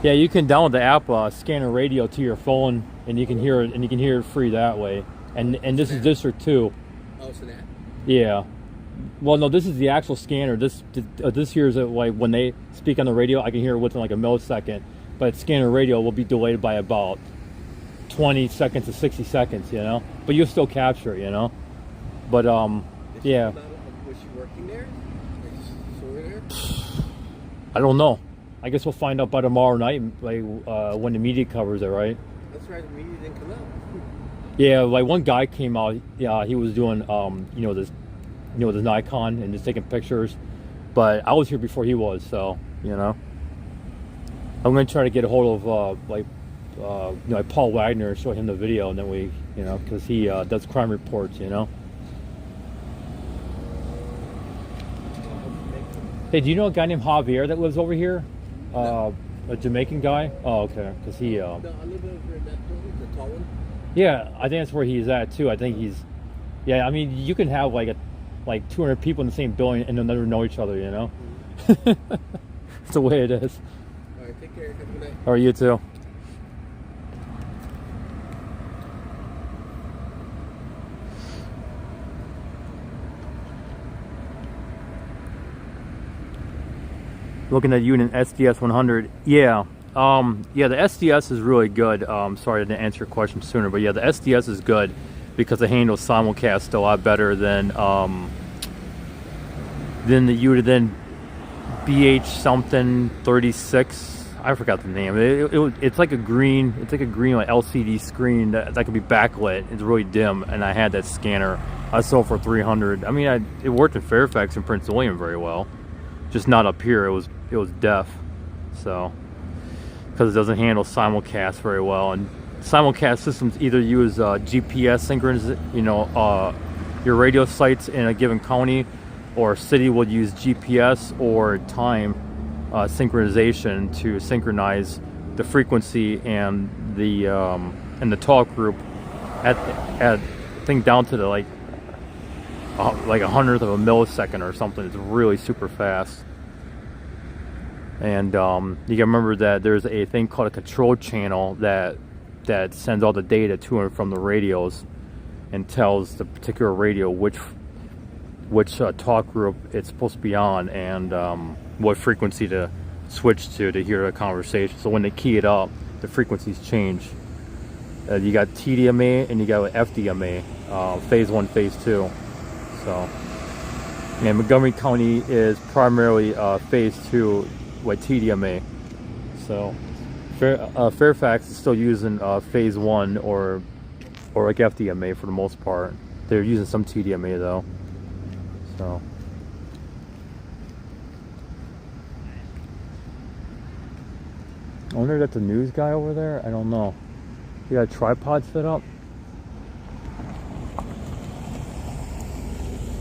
Yeah, you can download the app Scanner Radio to your phone, and you can hear it, and you can hear it free that way. And this is District 2. Oh, so that. Yeah. Well, no, this is the actual scanner. This here is like when they speak on the radio, I can hear it within like a millisecond. But Scanner Radio will be delayed by about 20 seconds to 60 seconds, you know. But you'll still capture it, you know. But yeah. Was she working there? Like, there? I don't know. I guess we'll find out by tomorrow night, like when the media covers it, right? That's right. The media didn't come out. Yeah, like one guy came out. Yeah, he was doing with his Nikon and just taking pictures. But I was here before he was, so you know. I'm gonna try to get a hold of like Paul Wagner, show him the video, and then we, you know, because he does crime reports, you know. Hey, do you know a guy named Javier that lives over here? No. A Jamaican guy? Oh, okay. Because he. No, a little bit over in that building, the tall one. Yeah, I think that's where he's at too. I think he's. Yeah, I mean, you can have like 200 people in the same building and they'll never know each other, you know. Mm-hmm. It's the way it is. All right, take care. Have a good night. Or you too. Looking at unit SDS 100, yeah, yeah, the SDS is really good. Sorry I didn't answer your question sooner, but yeah, the SDS is good because it handles simulcast a lot better than the unit then BH something 36. I forgot the name. It's like a green, like LCD screen that could be backlit. It's really dim, and I had that scanner. I sold for $300. I mean, it worked in Fairfax and Prince William very well, just not up here. It was deaf. So, because because it doesn't handle simulcast very well. And simulcast systems either use GPS synchronization, your radio sites in a given county or city will use GPS or time synchronization to synchronize the frequency and the talk group at I think down to the like a hundredth of a millisecond or something. It's really super fast. And you can remember that there's a thing called a control channel that sends all the data to and from the radios and tells the particular radio which talk group it's supposed to be on and what frequency to switch to hear the conversation. So when they key it up, the frequencies change. You got TDMA and you got FDMA, phase 1, phase 2. So, and Montgomery County is primarily phase 2 with TDMA. So Fairfax is still using phase 1 or like FDMA for the most part. They're using some TDMA though. So I wonder if that's a news guy over there. I don't know. You got a tripod set up?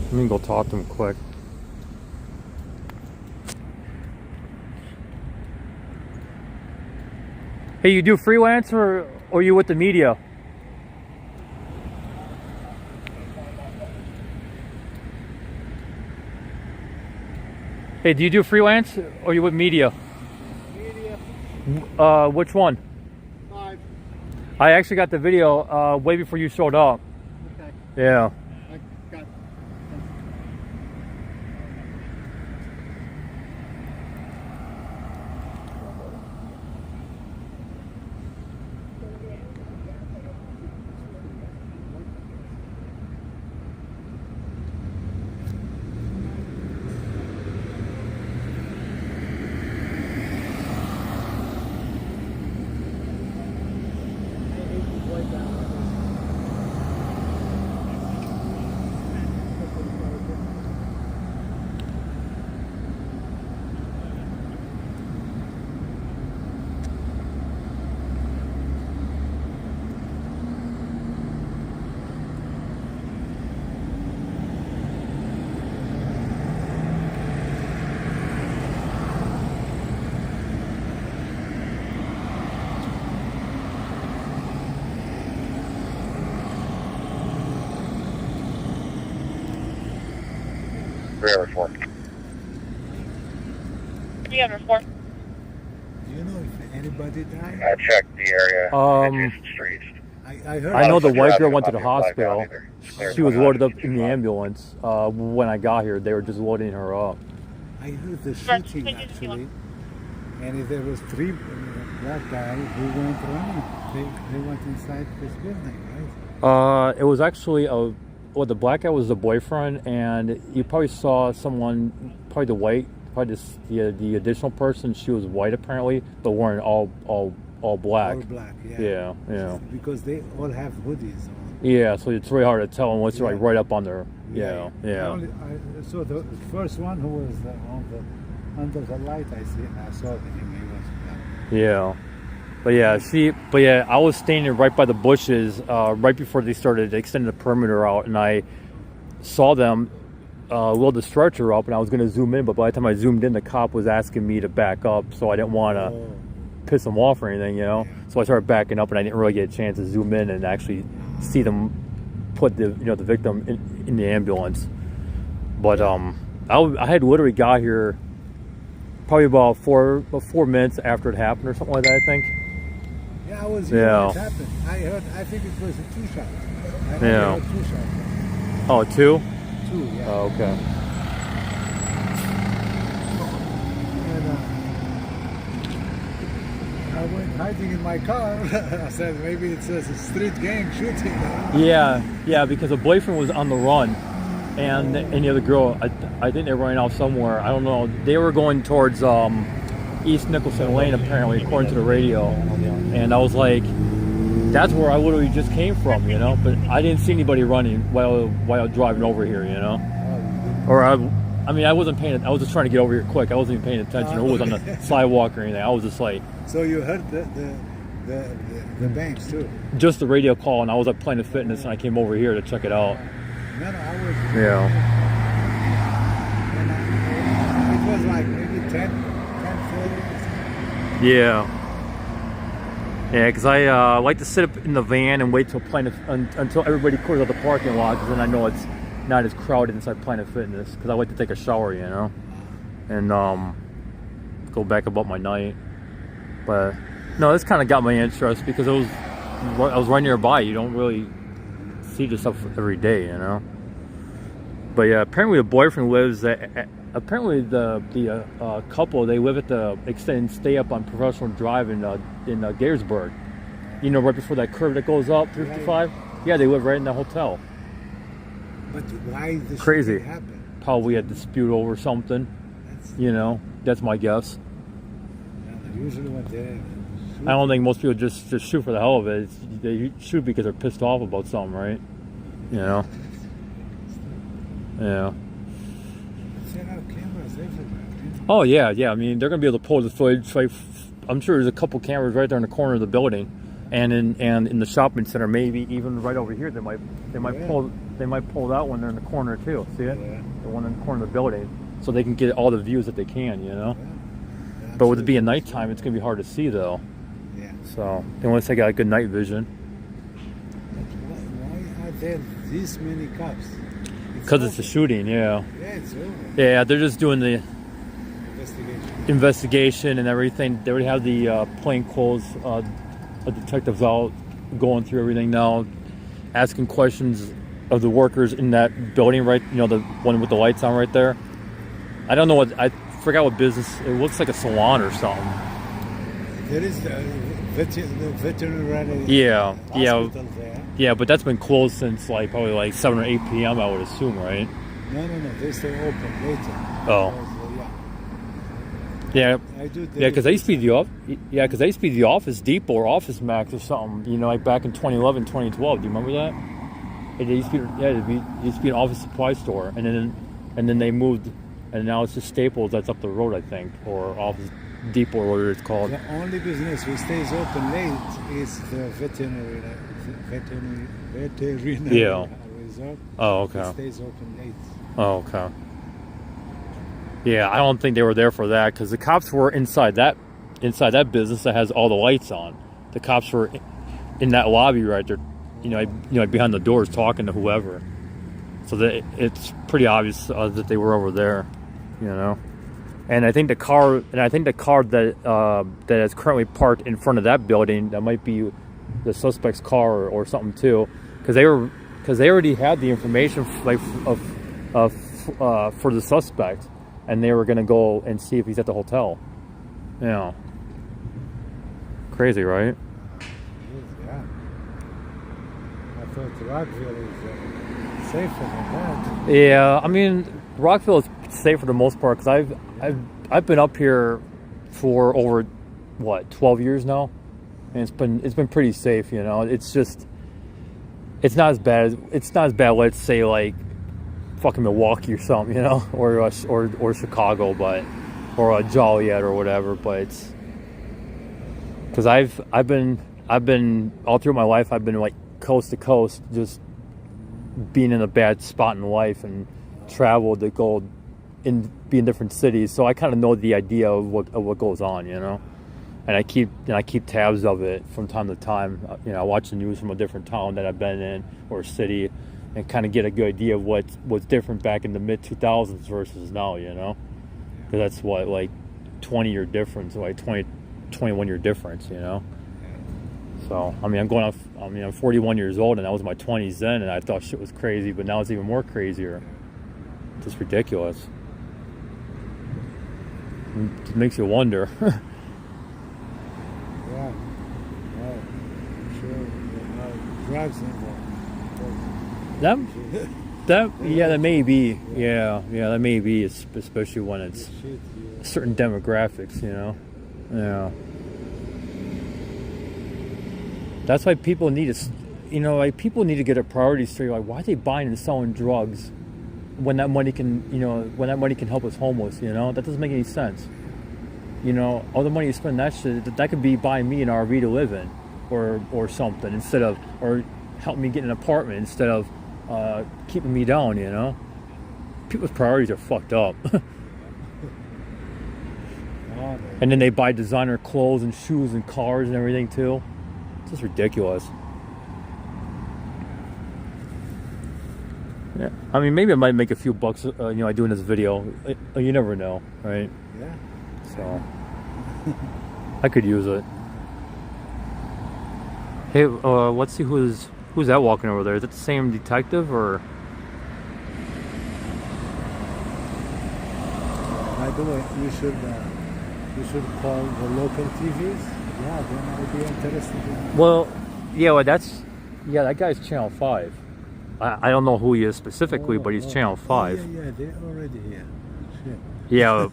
Let me go talk to him quick. Hey, you do freelance or you with the media? Hey, do you do freelance or you with media? Media. Which one? 5. I actually got the video way before you showed up. Okay. Yeah. I got. Four. 304. Do you know if anybody died? I checked the area. Adjacent streets. I heard. I know the white girl Driving went to the up your flag hospital. down either. There's She was one loaded out up of in the ambulance. When I got here, they were just loading her up. I heard the First, shooting please, actually, and there was 3 black guys who went running. They went inside this building, right? It was actually the black guy was the boyfriend, and you probably saw someone, probably the additional person. She was white apparently, but wearing all black. All black, yeah. Yeah. Because they all have hoodies on. Yeah, so it's really hard to tell unless you're like right up on their. Yeah. I saw the first one who was under the light. I saw him. He was black. Yeah. But yeah, I was standing right by the bushes right before they started extending the perimeter out, and I saw them load the stretcher up, and I was going to zoom in, but by the time I zoomed in, the cop was asking me to back up, so I didn't want to piss them off or anything, Yeah. So I started backing up, and I didn't really get a chance to zoom in and actually see them put the victim in the ambulance. But I had literally got here probably about 4 minutes after it happened or something like that, I think. Yeah, I was here when it happened. I think it was a 2 shot. I heard 2 shots. Oh, 2? 2, yeah. Oh, okay. And I went hiding in my car. I said maybe it's a street gang shooting. Yeah, because the boyfriend was on the run, and the other girl, I think they were running off somewhere. I don't know. They were going towards East Nicholson Lane, apparently, according to the radio. And I was like, that's where I literally just came from, But I didn't see anybody running while driving over here, Or I wasn't paying. I was just trying to get over here quick. I wasn't even paying attention to who was on the sidewalk or anything. I was just like So you heard the banks too. Just the radio call, and I was at Planet Fitness, and I came over here to check it out. No, I was. Yeah. And it was like maybe 10:30. Yeah. Yeah, because I like to sit up in the van and wait till until everybody clears out the parking lot, because then I know it's not as crowded inside Planet Fitness. Because I like to take a shower, you know, and go back about my night. But no, this kind of got my interest because I was right nearby. You don't really see this stuff every day, you know. But yeah, apparently the boyfriend lives at. Apparently the couple, they live at the extended stay up on Professional Drive in Gaithersburg. You know, right before that curve that goes up 355. Yeah, they live right in the hotel. But why this Crazy. happen? Probably a dispute over something. You know, that's my guess. Usually when they I don't think most people just shoot for the hell of it. They shoot because they're pissed off about something, right? You know. Yeah. set up cameras everywhere. Oh yeah. I mean, they're gonna be able to pull the footage. Like, I'm sure there's a couple cameras right there in the corner of the building, and in the shopping center, maybe even right over here. They might pull that one there in the corner too. See it? Yeah. The one in the corner of the building, so they can get all the views that they can. You know. Yeah, But with it being absolutely. nighttime, it's gonna be hard to see though. Yeah. So unless they got a good night vision, But why are there this many cops? because it's a shooting. Yeah. Yeah, it's over. Yeah, they're just doing the Investigation. investigation and everything. They already have the plainclothes detectives out going through everything now, asking questions of the workers in that building, right? You know, the one with the lights on right there. I don't know what, I forgot what business. It looks like a salon or something. There is the veterinary Yeah, hospital there. Yeah, but that's been closed since like probably like 7 or 8 p.m. I would assume, right? No, they stay open later. Oh. Because, Yeah. I do. Yeah, because they used to be the Office Depot or Office Max or something. You know, like back in 2011, 2012. Do you remember that? It used to be, it used to be an office supply store, and then they moved, and now it's just Staples that's up the road, I think, or Office Depot or whatever it's called. The only business which stays open late is the veterinary Yeah. resort. Oh, It okay. stays open late. Oh, okay. Yeah, I don't think they were there for that because the cops were inside that business that has all the lights on. The cops were in that lobby right there, you know, behind the doors talking to whoever. So that it's pretty obvious that they were over there, you know. And I think the car that is currently parked in front of that building, that might be the suspect's car or something too, because they already had the information for the suspect, and they were gonna go and see if he's at the hotel. Yeah. Crazy, right? Yeah. I thought Rockville is safer than that. Yeah, I mean, Rockville is safe for the most part because I've been up here for over 12 years now, and it's been pretty safe. You know, it's not as bad. It's not as bad. Let's say like fucking Milwaukee or something, you know, or Chicago, or Joliet or whatever. But it's because I've been all through my life. I've been like coast to coast, just being in a bad spot in life and traveled to go be in different cities, so I kind of know the idea of what goes on, you know, and I keep tabs of it from time to time. You know, I watch the news from a different town that I've been in or city, and kind of get a good idea of what's different back in the mid 2000s versus now, you know, because that's what like 20-year difference, like 21-year difference, you know. So I mean, I'm 41 years old, and that was my 20s then, and I thought shit was crazy, but now it's even more crazier. Just ridiculous. It makes you wonder. Yeah. Well, sure. Drugs involved. That may be. Yeah, that may be, especially when it's certain demographics, you know. Yeah. That's why people need to get a priority straight. Like, why are they buying and selling drugs when that money can help us homeless? You know, that doesn't make any sense. You know, all the money you spend on that shit, that could be buying me an RV to live in, or something, instead of, or help me get an apartment instead of keeping me down. You know, people's priorities are fucked up. And then they buy designer clothes and shoes and cars and everything too. It's just ridiculous. Yeah, I mean, maybe I might make a few bucks, you know, doing this video. You never know, right? Yeah. So I could use it. Hey, let's see who's that walking over there. Is it the same detective or? By the way, you should call the local TVs. Yeah, they might be interested in. Well, yeah, well, that guy's Channel 5. I don't know who he is specifically, but he's Channel 5. Yeah, they're already here. Shit. Yeah,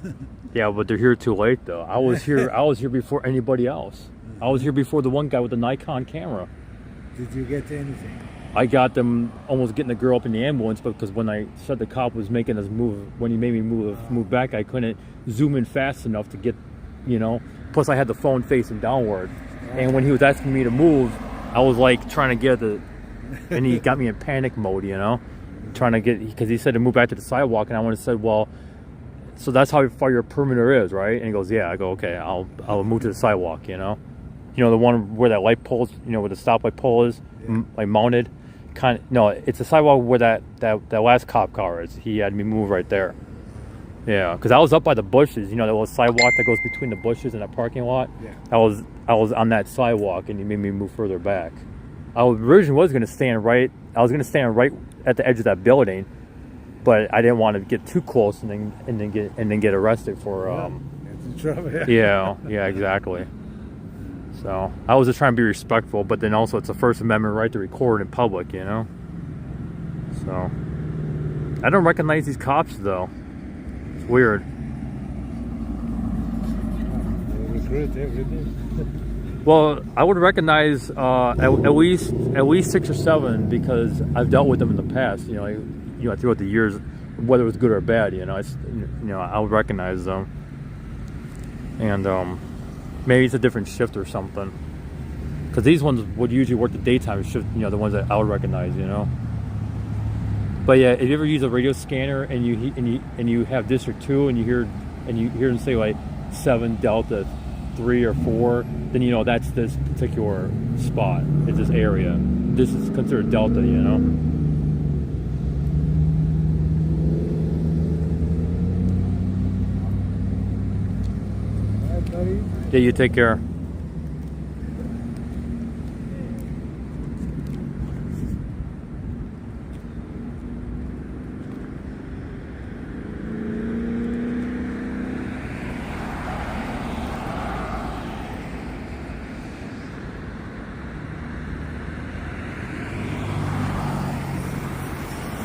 yeah, but they're here too late though. I was here before anybody else. I was here before the one guy with the Nikon camera. Did you get anything? I got them almost getting the girl up in the ambulance, because when I said the cop was making us move, when he made me move back, I couldn't zoom in fast enough to get, you know. Plus, I had the phone facing downward, and when he was asking me to move, I was like trying to get and he got me in panic mode, you know, trying to get, because he said to move back to the sidewalk, and I would have said, well, so that's how far your perimeter is, right? And he goes, yeah. I go, okay, I'll move to the sidewalk, you know, the one where that light pole, you know, where the stoplight pole is, like mounted. No, it's the sidewalk where that last cop car is. He had me move right there. Yeah, because I was up by the bushes, you know, that little sidewalk that goes between the bushes and that parking lot. Yeah. I was on that sidewalk, and he made me move further back. I originally was going to stand right. I was going to stand right at the edge of that building, but I didn't want to get too close and then get arrested for. Yeah, exactly. So I was just trying to be respectful, but then also it's a First Amendment right to record in public, you know. So I don't recognize these cops though. It's weird. They recruit every day. Well, I would recognize at least 6 or 7, because I've dealt with them in the past. You know, throughout the years, whether it was good or bad. You know, I would recognize them, and maybe it's a different shift or something. Because these ones would usually work the daytime shift. You know, the ones that I would recognize. You know. But yeah, if you ever use a radio scanner and you have District 2 and you hear them say like 7 Delta 3 or 4, then you know that's this particular spot. It's this area. This is considered Delta, you know. Yeah, you take care.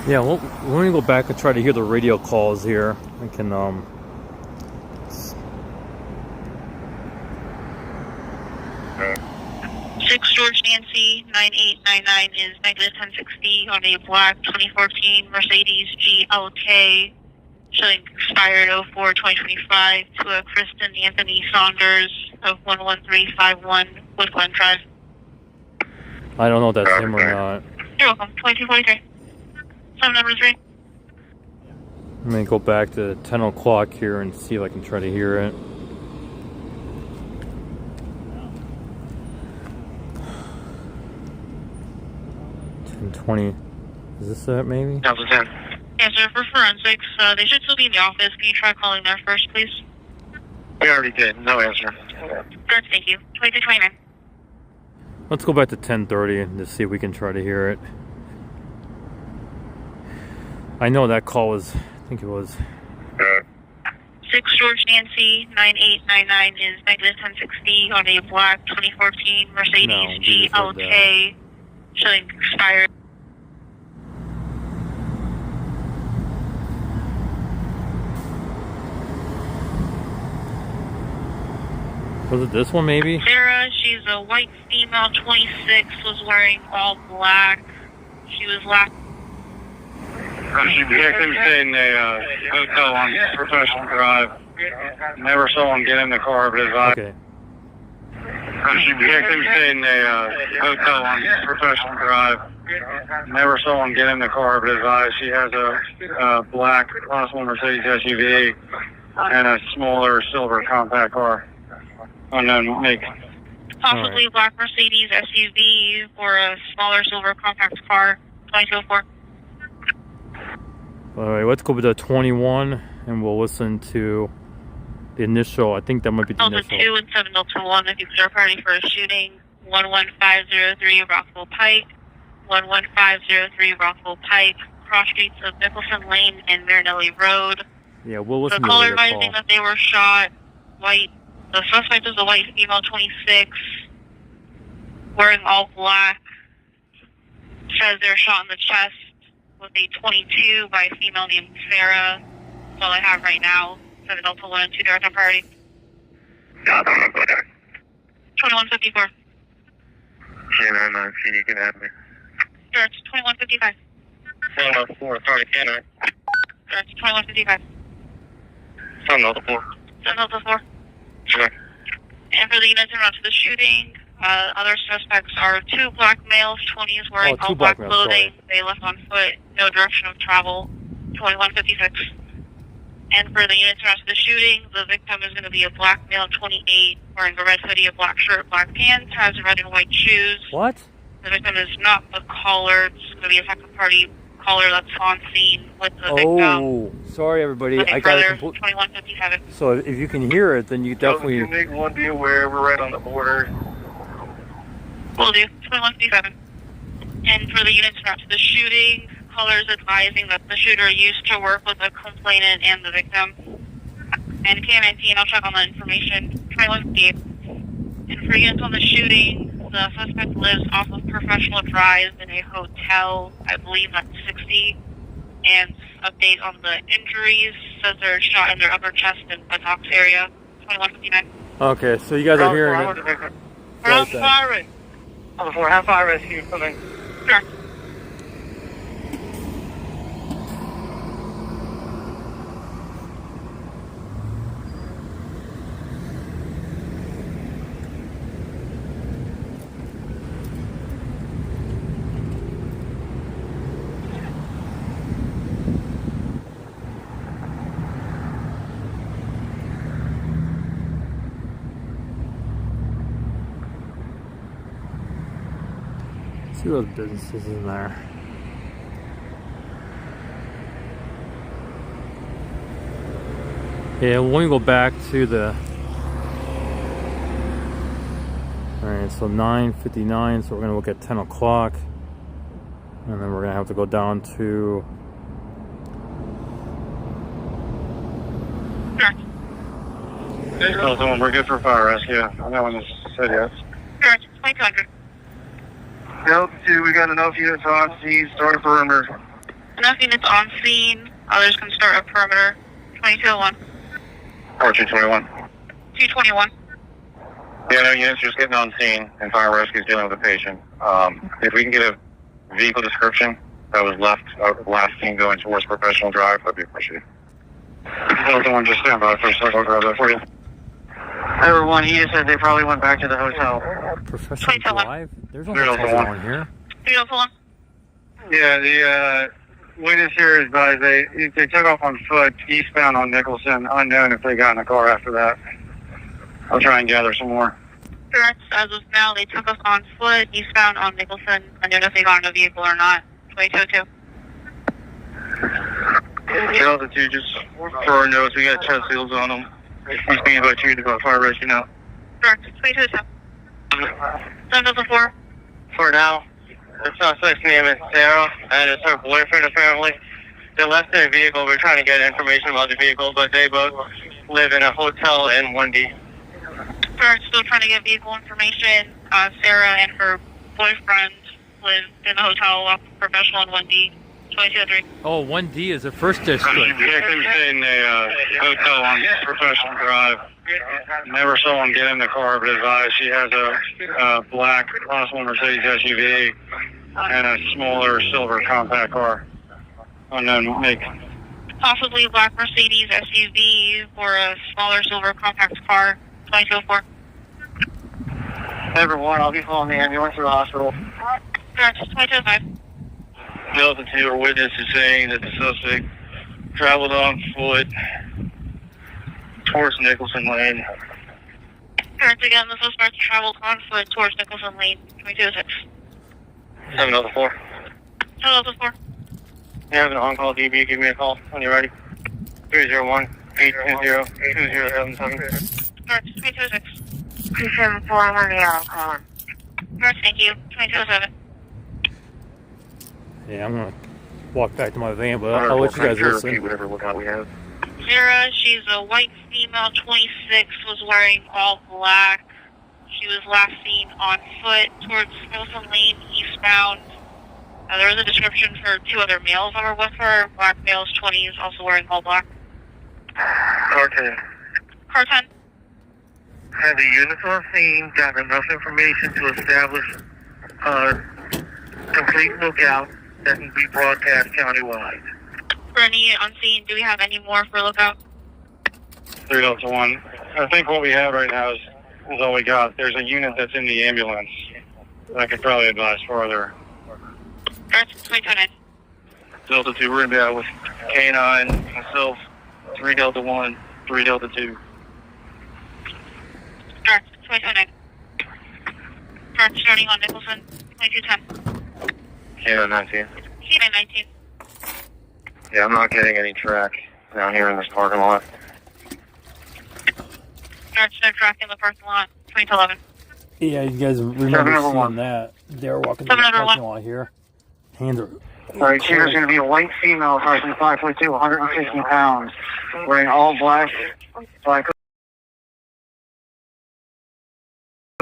Yeah, well, we're gonna go back and try to hear the radio calls here. I can 6 George Nancy 9899 is negative 1060 on a black 2014 Mercedes GLK showing expired 04/2025 to a Kristen Anthony Saunders of 11351 Woodland Drive. I don't know if that's him or not. You're welcome. 2243. 793. I'm gonna go back to 10 o'clock here and see if I can try to hear it. $10.20. Is this it, maybe? That was it. Yes, sir. For forensics, they should still be in the office. Can you try calling there first, please? We already did. No answer. Good, thank you. 2229. Let's go back to 10:30 and just see if we can try to hear it. I know that call was, I think it was 6 George Nancy 9899 is negative 1060 on a black 2014 Mercedes GLK showing expired. Was it this one maybe? Sarah, she's a white female, 26, was wearing all black. She was laughing. She was staying in a hotel on Professional Drive. Never saw him get in the car, but his eyes. Okay. She picked him in a hotel on Professional Drive. Never saw him get in the car, but his eyes. She has a black possible Mercedes SUV and a smaller silver compact car. Unknown make. Possibly a black Mercedes SUV or a smaller silver compact car. 2204. All right, let's go with the 21, and we'll listen to the initial. I think that might be the Delta initial. 2 and 7 Delta 1, if you clear party for a shooting. 11503 Rockville Pike. 11503 Rockville Pike. Cross streets of Nicholson Lane and Marinelli Road. Yeah, we'll The listen to caller the advising call. that they were shot. White. The suspect is a white female, 26, wearing all black. Says they're shot in the chest with a 22 by a female named Sarah. That's all I have right now. 7 Delta 1 and 2 direct on priority. 2154. Canine, you can have me. Sure, it's 2155. 704, sorry, Canine. Sure, it's 2155. 704. 7 Delta 4. Sure. And for the units in route to the shooting, other suspects are 2 black males, 20s, wearing Oh, two all black black males, clothing. They left on foot, no direction of travel. 2156. And for the units in route to the shooting, the victim is going to be a black male, 28, wearing a red hoodie, a black shirt, black pants, has red and white shoes. What? The victim is not the caller. It's going to be a second party caller that's on scene with the victim. Oh, sorry everybody. Nothing I got it further. complete. 2157. So if you can hear it, then you definitely. You make one be aware we're right on the border. Will do. 2157. And for the units in route to the shooting, callers advising that the shooter used to work with the complainant and the victim. And K-19, I'll check on that information. 2158. And for units on the shooting, the suspect lives off of Professional Drive in a hotel. I believe that's 60. And update on the injuries says they're shot in their upper chest and buttocks area. 2159. Okay, so you guys are hearing it. Ground Right then. fire. Before half fire rescue coming. Sure. See those businesses in there. Yeah, let me go back to the. Alright, so 9:59, so we're gonna look at 10 o'clock. And then we're gonna have to go down to. Sure. We're good for fire rescue. I know when this said yes. Sure, it's 2200. Delta 2, we got enough units on scene, start a perimeter. Enough units on scene. Others can start a perimeter. 2201. 1421. 221. Yeah, no units just getting on scene, and fire rescue is dealing with the patient. If we can get a vehicle description that was left last team going towards Professional Drive, that'd be appreciated. Delta 1, just stand by for a second. I'll grab that for you. Everyone, he just said they probably went back to the hotel. Professional 21. Drive? There's no There's hotel one. on here. 301. Yeah, the witness here is advised they took off on foot eastbound on Nicholson. Unknown if they got in the car after that. I'll try and gather some more. Correct. As of now, they took us on foot eastbound on Nicholson. I don't know if they got in a vehicle or not. 2202. Delta 2, just for our notes, we got chest seals on them. He's being about you to go fire rescue now. Correct. 2202. 704. For now, the suspect's name is Sarah, and it's her boyfriend apparently. They left their vehicle. We're trying to get information about the vehicle, but they both live in a hotel in 1D. Correct. Still trying to get vehicle information. Sarah and her boyfriend live in a hotel off Professional in 1D. 2203. Oh, 1D is the first district. He in a hotel on Professional Drive. Never saw him get in the car, but his eyes. She has a black possible Mercedes SUV and a smaller silver compact car. Unknown make. Possibly a black Mercedes SUV or a smaller silver compact car. 2204. Everyone, I'll be calling the ambulance to the hospital. Correct. 2205. Delta 2 are witnesses saying that the suspect traveled on foot towards Nicholson Lane. Correct again, the suspect traveled on foot towards Nicholson Lane. 2206. 704. 704. You have an on-call DB, give me a call when you're ready. 301-820-2077. Correct. 2206. 274, I'm on the call. Correct, thank you. 2207. Yeah, I'm gonna walk back to my van, but I'll let you guys listen. Whatever lookout we have. Sarah, she's a white female, 26, was wearing all black. She was last seen on foot towards Nicholson Lane, eastbound. There was a description for 2 other males that were with her. Black males, 20s, also wearing all black. Car 10. Car 10. Have the units on scene gotten enough information to establish a complete lookout that can be broadcast countywide? For any unseen, do we have any more for lookout? 3 Delta 1. I think what we have right now is all we got. There's a unit that's in the ambulance. I could probably advise further. Correct, 2209. Delta 2, we're going to be out with K9, myself, 3 Delta 1, 3 Delta 2. Correct, 2209. Correct, starting on Nicholson, 2210. K9 19. K9 19. Yeah, I'm not getting any track down here in this parking lot. Correct, no track in the parking lot, 2211. Yeah, you guys remember 701. seeing that? They were walking through the 701. parking lot here. Hands are... Alright, here's going to be a white female, approximately 5'2", 150 pounds, wearing all black. I'm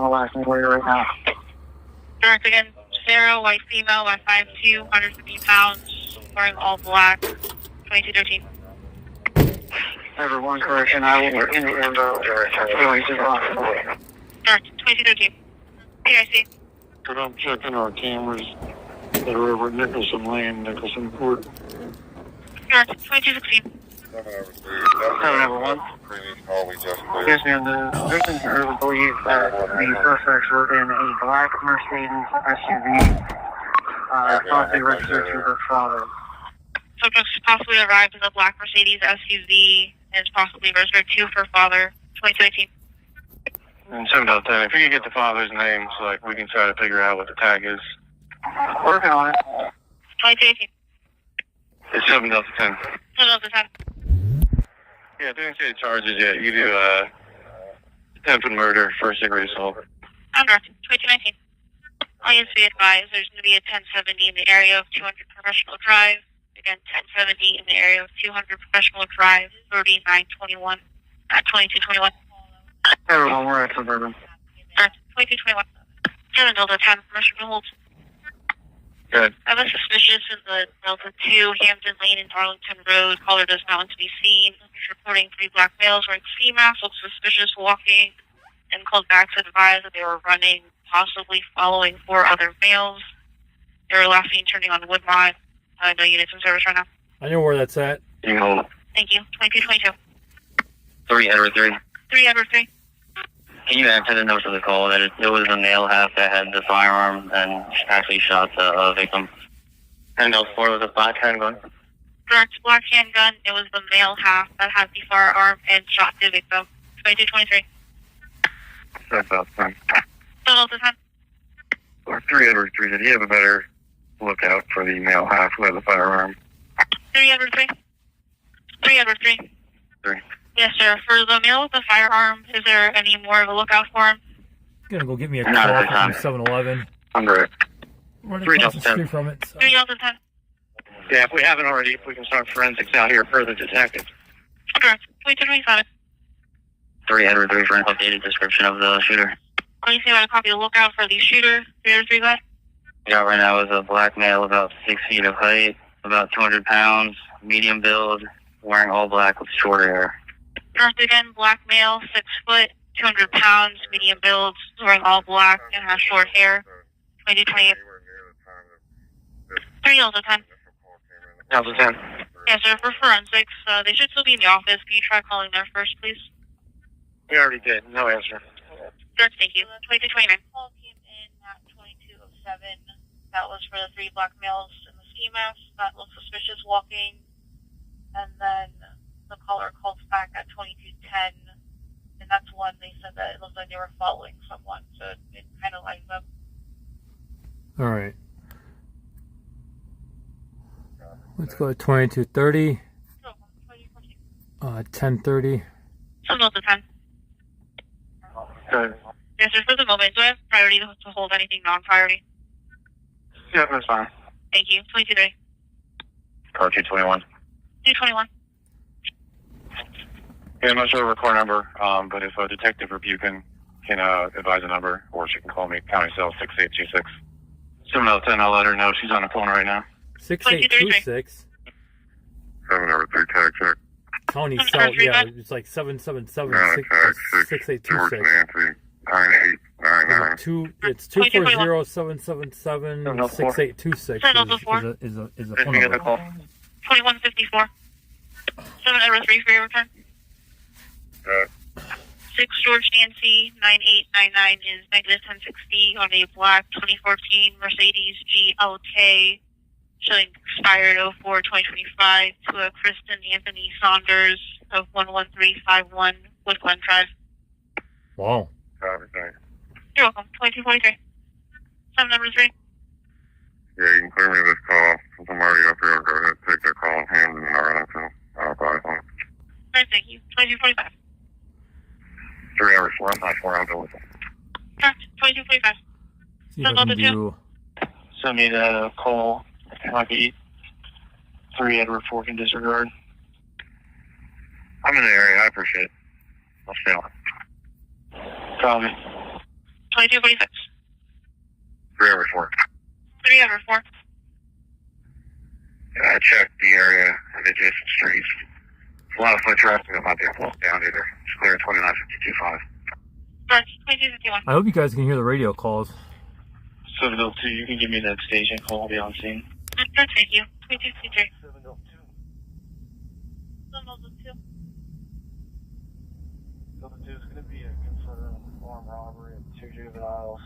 last for you right now. Correct again, Sarah, white female, by 5'2", 150 pounds, wearing all black, 2213. Everyone, correction, I will be in the end going to the hospital. Correct, 2213. PIC. But I'm checking our cameras that are over at Nicholson Lane, Nicholson Court. Correct, 2216. 701. Yes, ma'am. The victims are believe that the suspects were in a black Mercedes SUV, possibly registered to her father. Subjects possibly arrived in a black Mercedes SUV and is possibly registered to her father, 2218. And 710, if you could get the father's name so like we can try to figure out what the tag is. Working on it. 2218. It's 710. 710. Yeah, didn't see the charges yet. You do attempted murder, first degree assault. I'm directed, 2219. Please be advised there's going to be a 1070 in the area of 200 Professional Drive. Again, 1070 in the area of 200 Professional Drive, 3921, 2221. Everyone, we're at Suburban. Directed, 2221. 7 Delta 10, permission to hold. Good. I have a suspicious in the Delta 2, Hampton Lane and Darlington Road. Caller does not want to be seen. He's reporting 3 black males wearing ski masks, look suspicious walking, and called back to advise that they were running, possibly following 4 other males. They were last seen turning on Woodmont. No units in service right now. I know where that's at. You hold. Thank you. 2222. 3 Edward 3. 3 Edward 3. Can you add to the notes of the call that it was a male half that had the firearm and actually shot the victim? And those 4 was a black handgun? Correct. Black handgun. It was the male half that had the firearm and shot the victim. 2223. That's about time. Total to 10. Or 3 Edward 3. Did he have a better lookout for the male half who had the firearm? 3 Edward 3. 3 Edward 3. 3. Yes, sir. For the male with the firearm, is there any more of a lookout for him? Gonna go get me a Not at the coffee time. from 7-Eleven. I'm great. Right 3 across the Delta 10. street from it. So. 3 Delta 10. Yeah, if we haven't already, if we can start forensics out here for the detective. Correct. 2227. 3 Edward 3 for an updated description of the shooter. What do you say about a copy of the lookout for the shooter? 3 Edward 3 guy? Yeah, right now is a black male about 6 feet of height, about 200 pounds, medium build, wearing all black with short hair. Correct again, black male, 6 foot, 200 pounds, medium build, wearing all black and has short hair. 2228. 3 Delta 10. Delta 10. Yes, sir. For forensics, they should still be in the office. Can you try calling there first, please? We already did. No answer. Sure, thank you. 2229. Call came in at 2207. That was for the 3 black males in the ski masks that looked suspicious walking. And then the caller called back at 2210. And that's when they said that it looked like they were following someone. So it kind of lines up. All right. Let's go to 2230. 1030. Some of the time. Good. Yes, sir. For the moment, do I have priority to hold anything non-priority? Yeah, that's fine. Thank you. 2230. Car 221. 221. Yeah, I'm not sure the record number, but if a Detective or Buchan can advise a number, or she can call me, county cell 6826. 710, I'll let her know. She's on the phone right now. 6826. 703 tag check. County cell, yeah, it's like 777 6826. Nancy, 9899. It's 240-777 6826 is a phone number. 2154. 703 for your return. 6 George Nancy 9899 is negative 1060 on a black 2014 Mercedes GLK showing expired 04/2025 to a Kristen Anthony Saunders of 11351 Woodland Drive. Wow. You're welcome. 2243. 703. Yeah, you can clear me this call. Since I'm already up here, I'll go ahead and take that call in hand and I'll run into bye. All right, thank you. 2245. 3 hours, 4, I'm not 4, I'll go with it. Correct. 2245. See if I can do. Send me the call. I could eat 3 Edward Fork in disregard. I'm in the area, I appreciate it. I'll stay on. Call me. 2246. 3 Edward Fork. 3 over 4. Yeah, I checked the area and adjacent streets. There's a lot of foot traffic that might be a block down either. It's clear 29525. Correct. 2251. I hope you guys can hear the radio calls. 702, you can give me that station call, I'll be on scene. Good, thank you. 2223. 702. 702. 702 is going to be a confirmed armed robbery of 2 juveniles.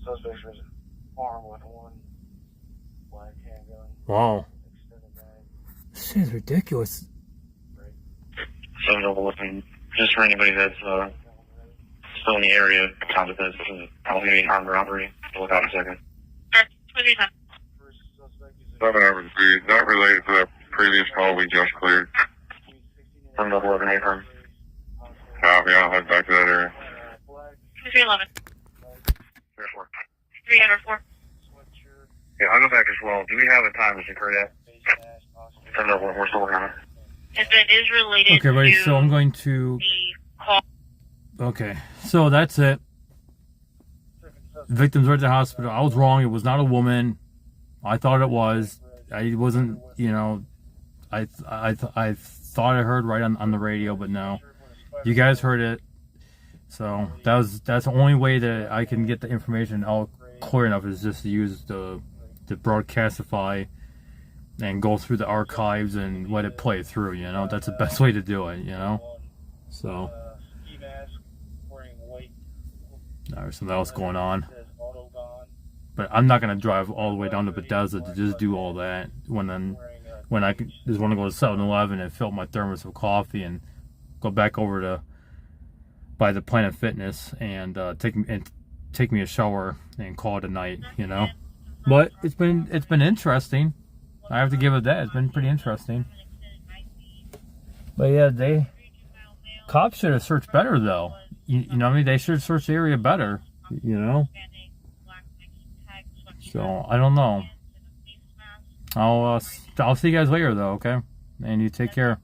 Suspects was armed with 1 black handgun. Wow. Extended mag. This shit is ridiculous. 711, just for anybody that's still in the area, counted as probably armed robbery. Look out a second. Correct. 2310. 703, is that related to that previous call we just cleared? 711, April. Copy, I'll head back to that area. 2311. 304. Yeah, I'll go back as well. Do we have a time to secure that? 711, we're still working on it. If it is related Okay, buddy, to so I'm going to. the call. Okay, so that's it. The victim's right at the hospital. I was wrong. It was not a woman. I thought it was. I wasn't, I thought I heard right on the radio, but no. You guys heard it. So that's the only way that I can get the information all clear enough is just to use the broadcastify and go through the archives and let it play through, That's the best way to do it, So there's something else going on. But I'm not going to drive all the way down to Bethesda to just do all that when I just want to go to 7-Eleven and fill up my thermos of coffee and go back over to by the Planet Fitness and take me a shower and call it a night, But it's been interesting. I have to give it that. It's been pretty interesting. But yeah, cops should have searched better though. You know what I mean? They should search the area better, So I don't know. I'll see you guys later though, okay? And you take care.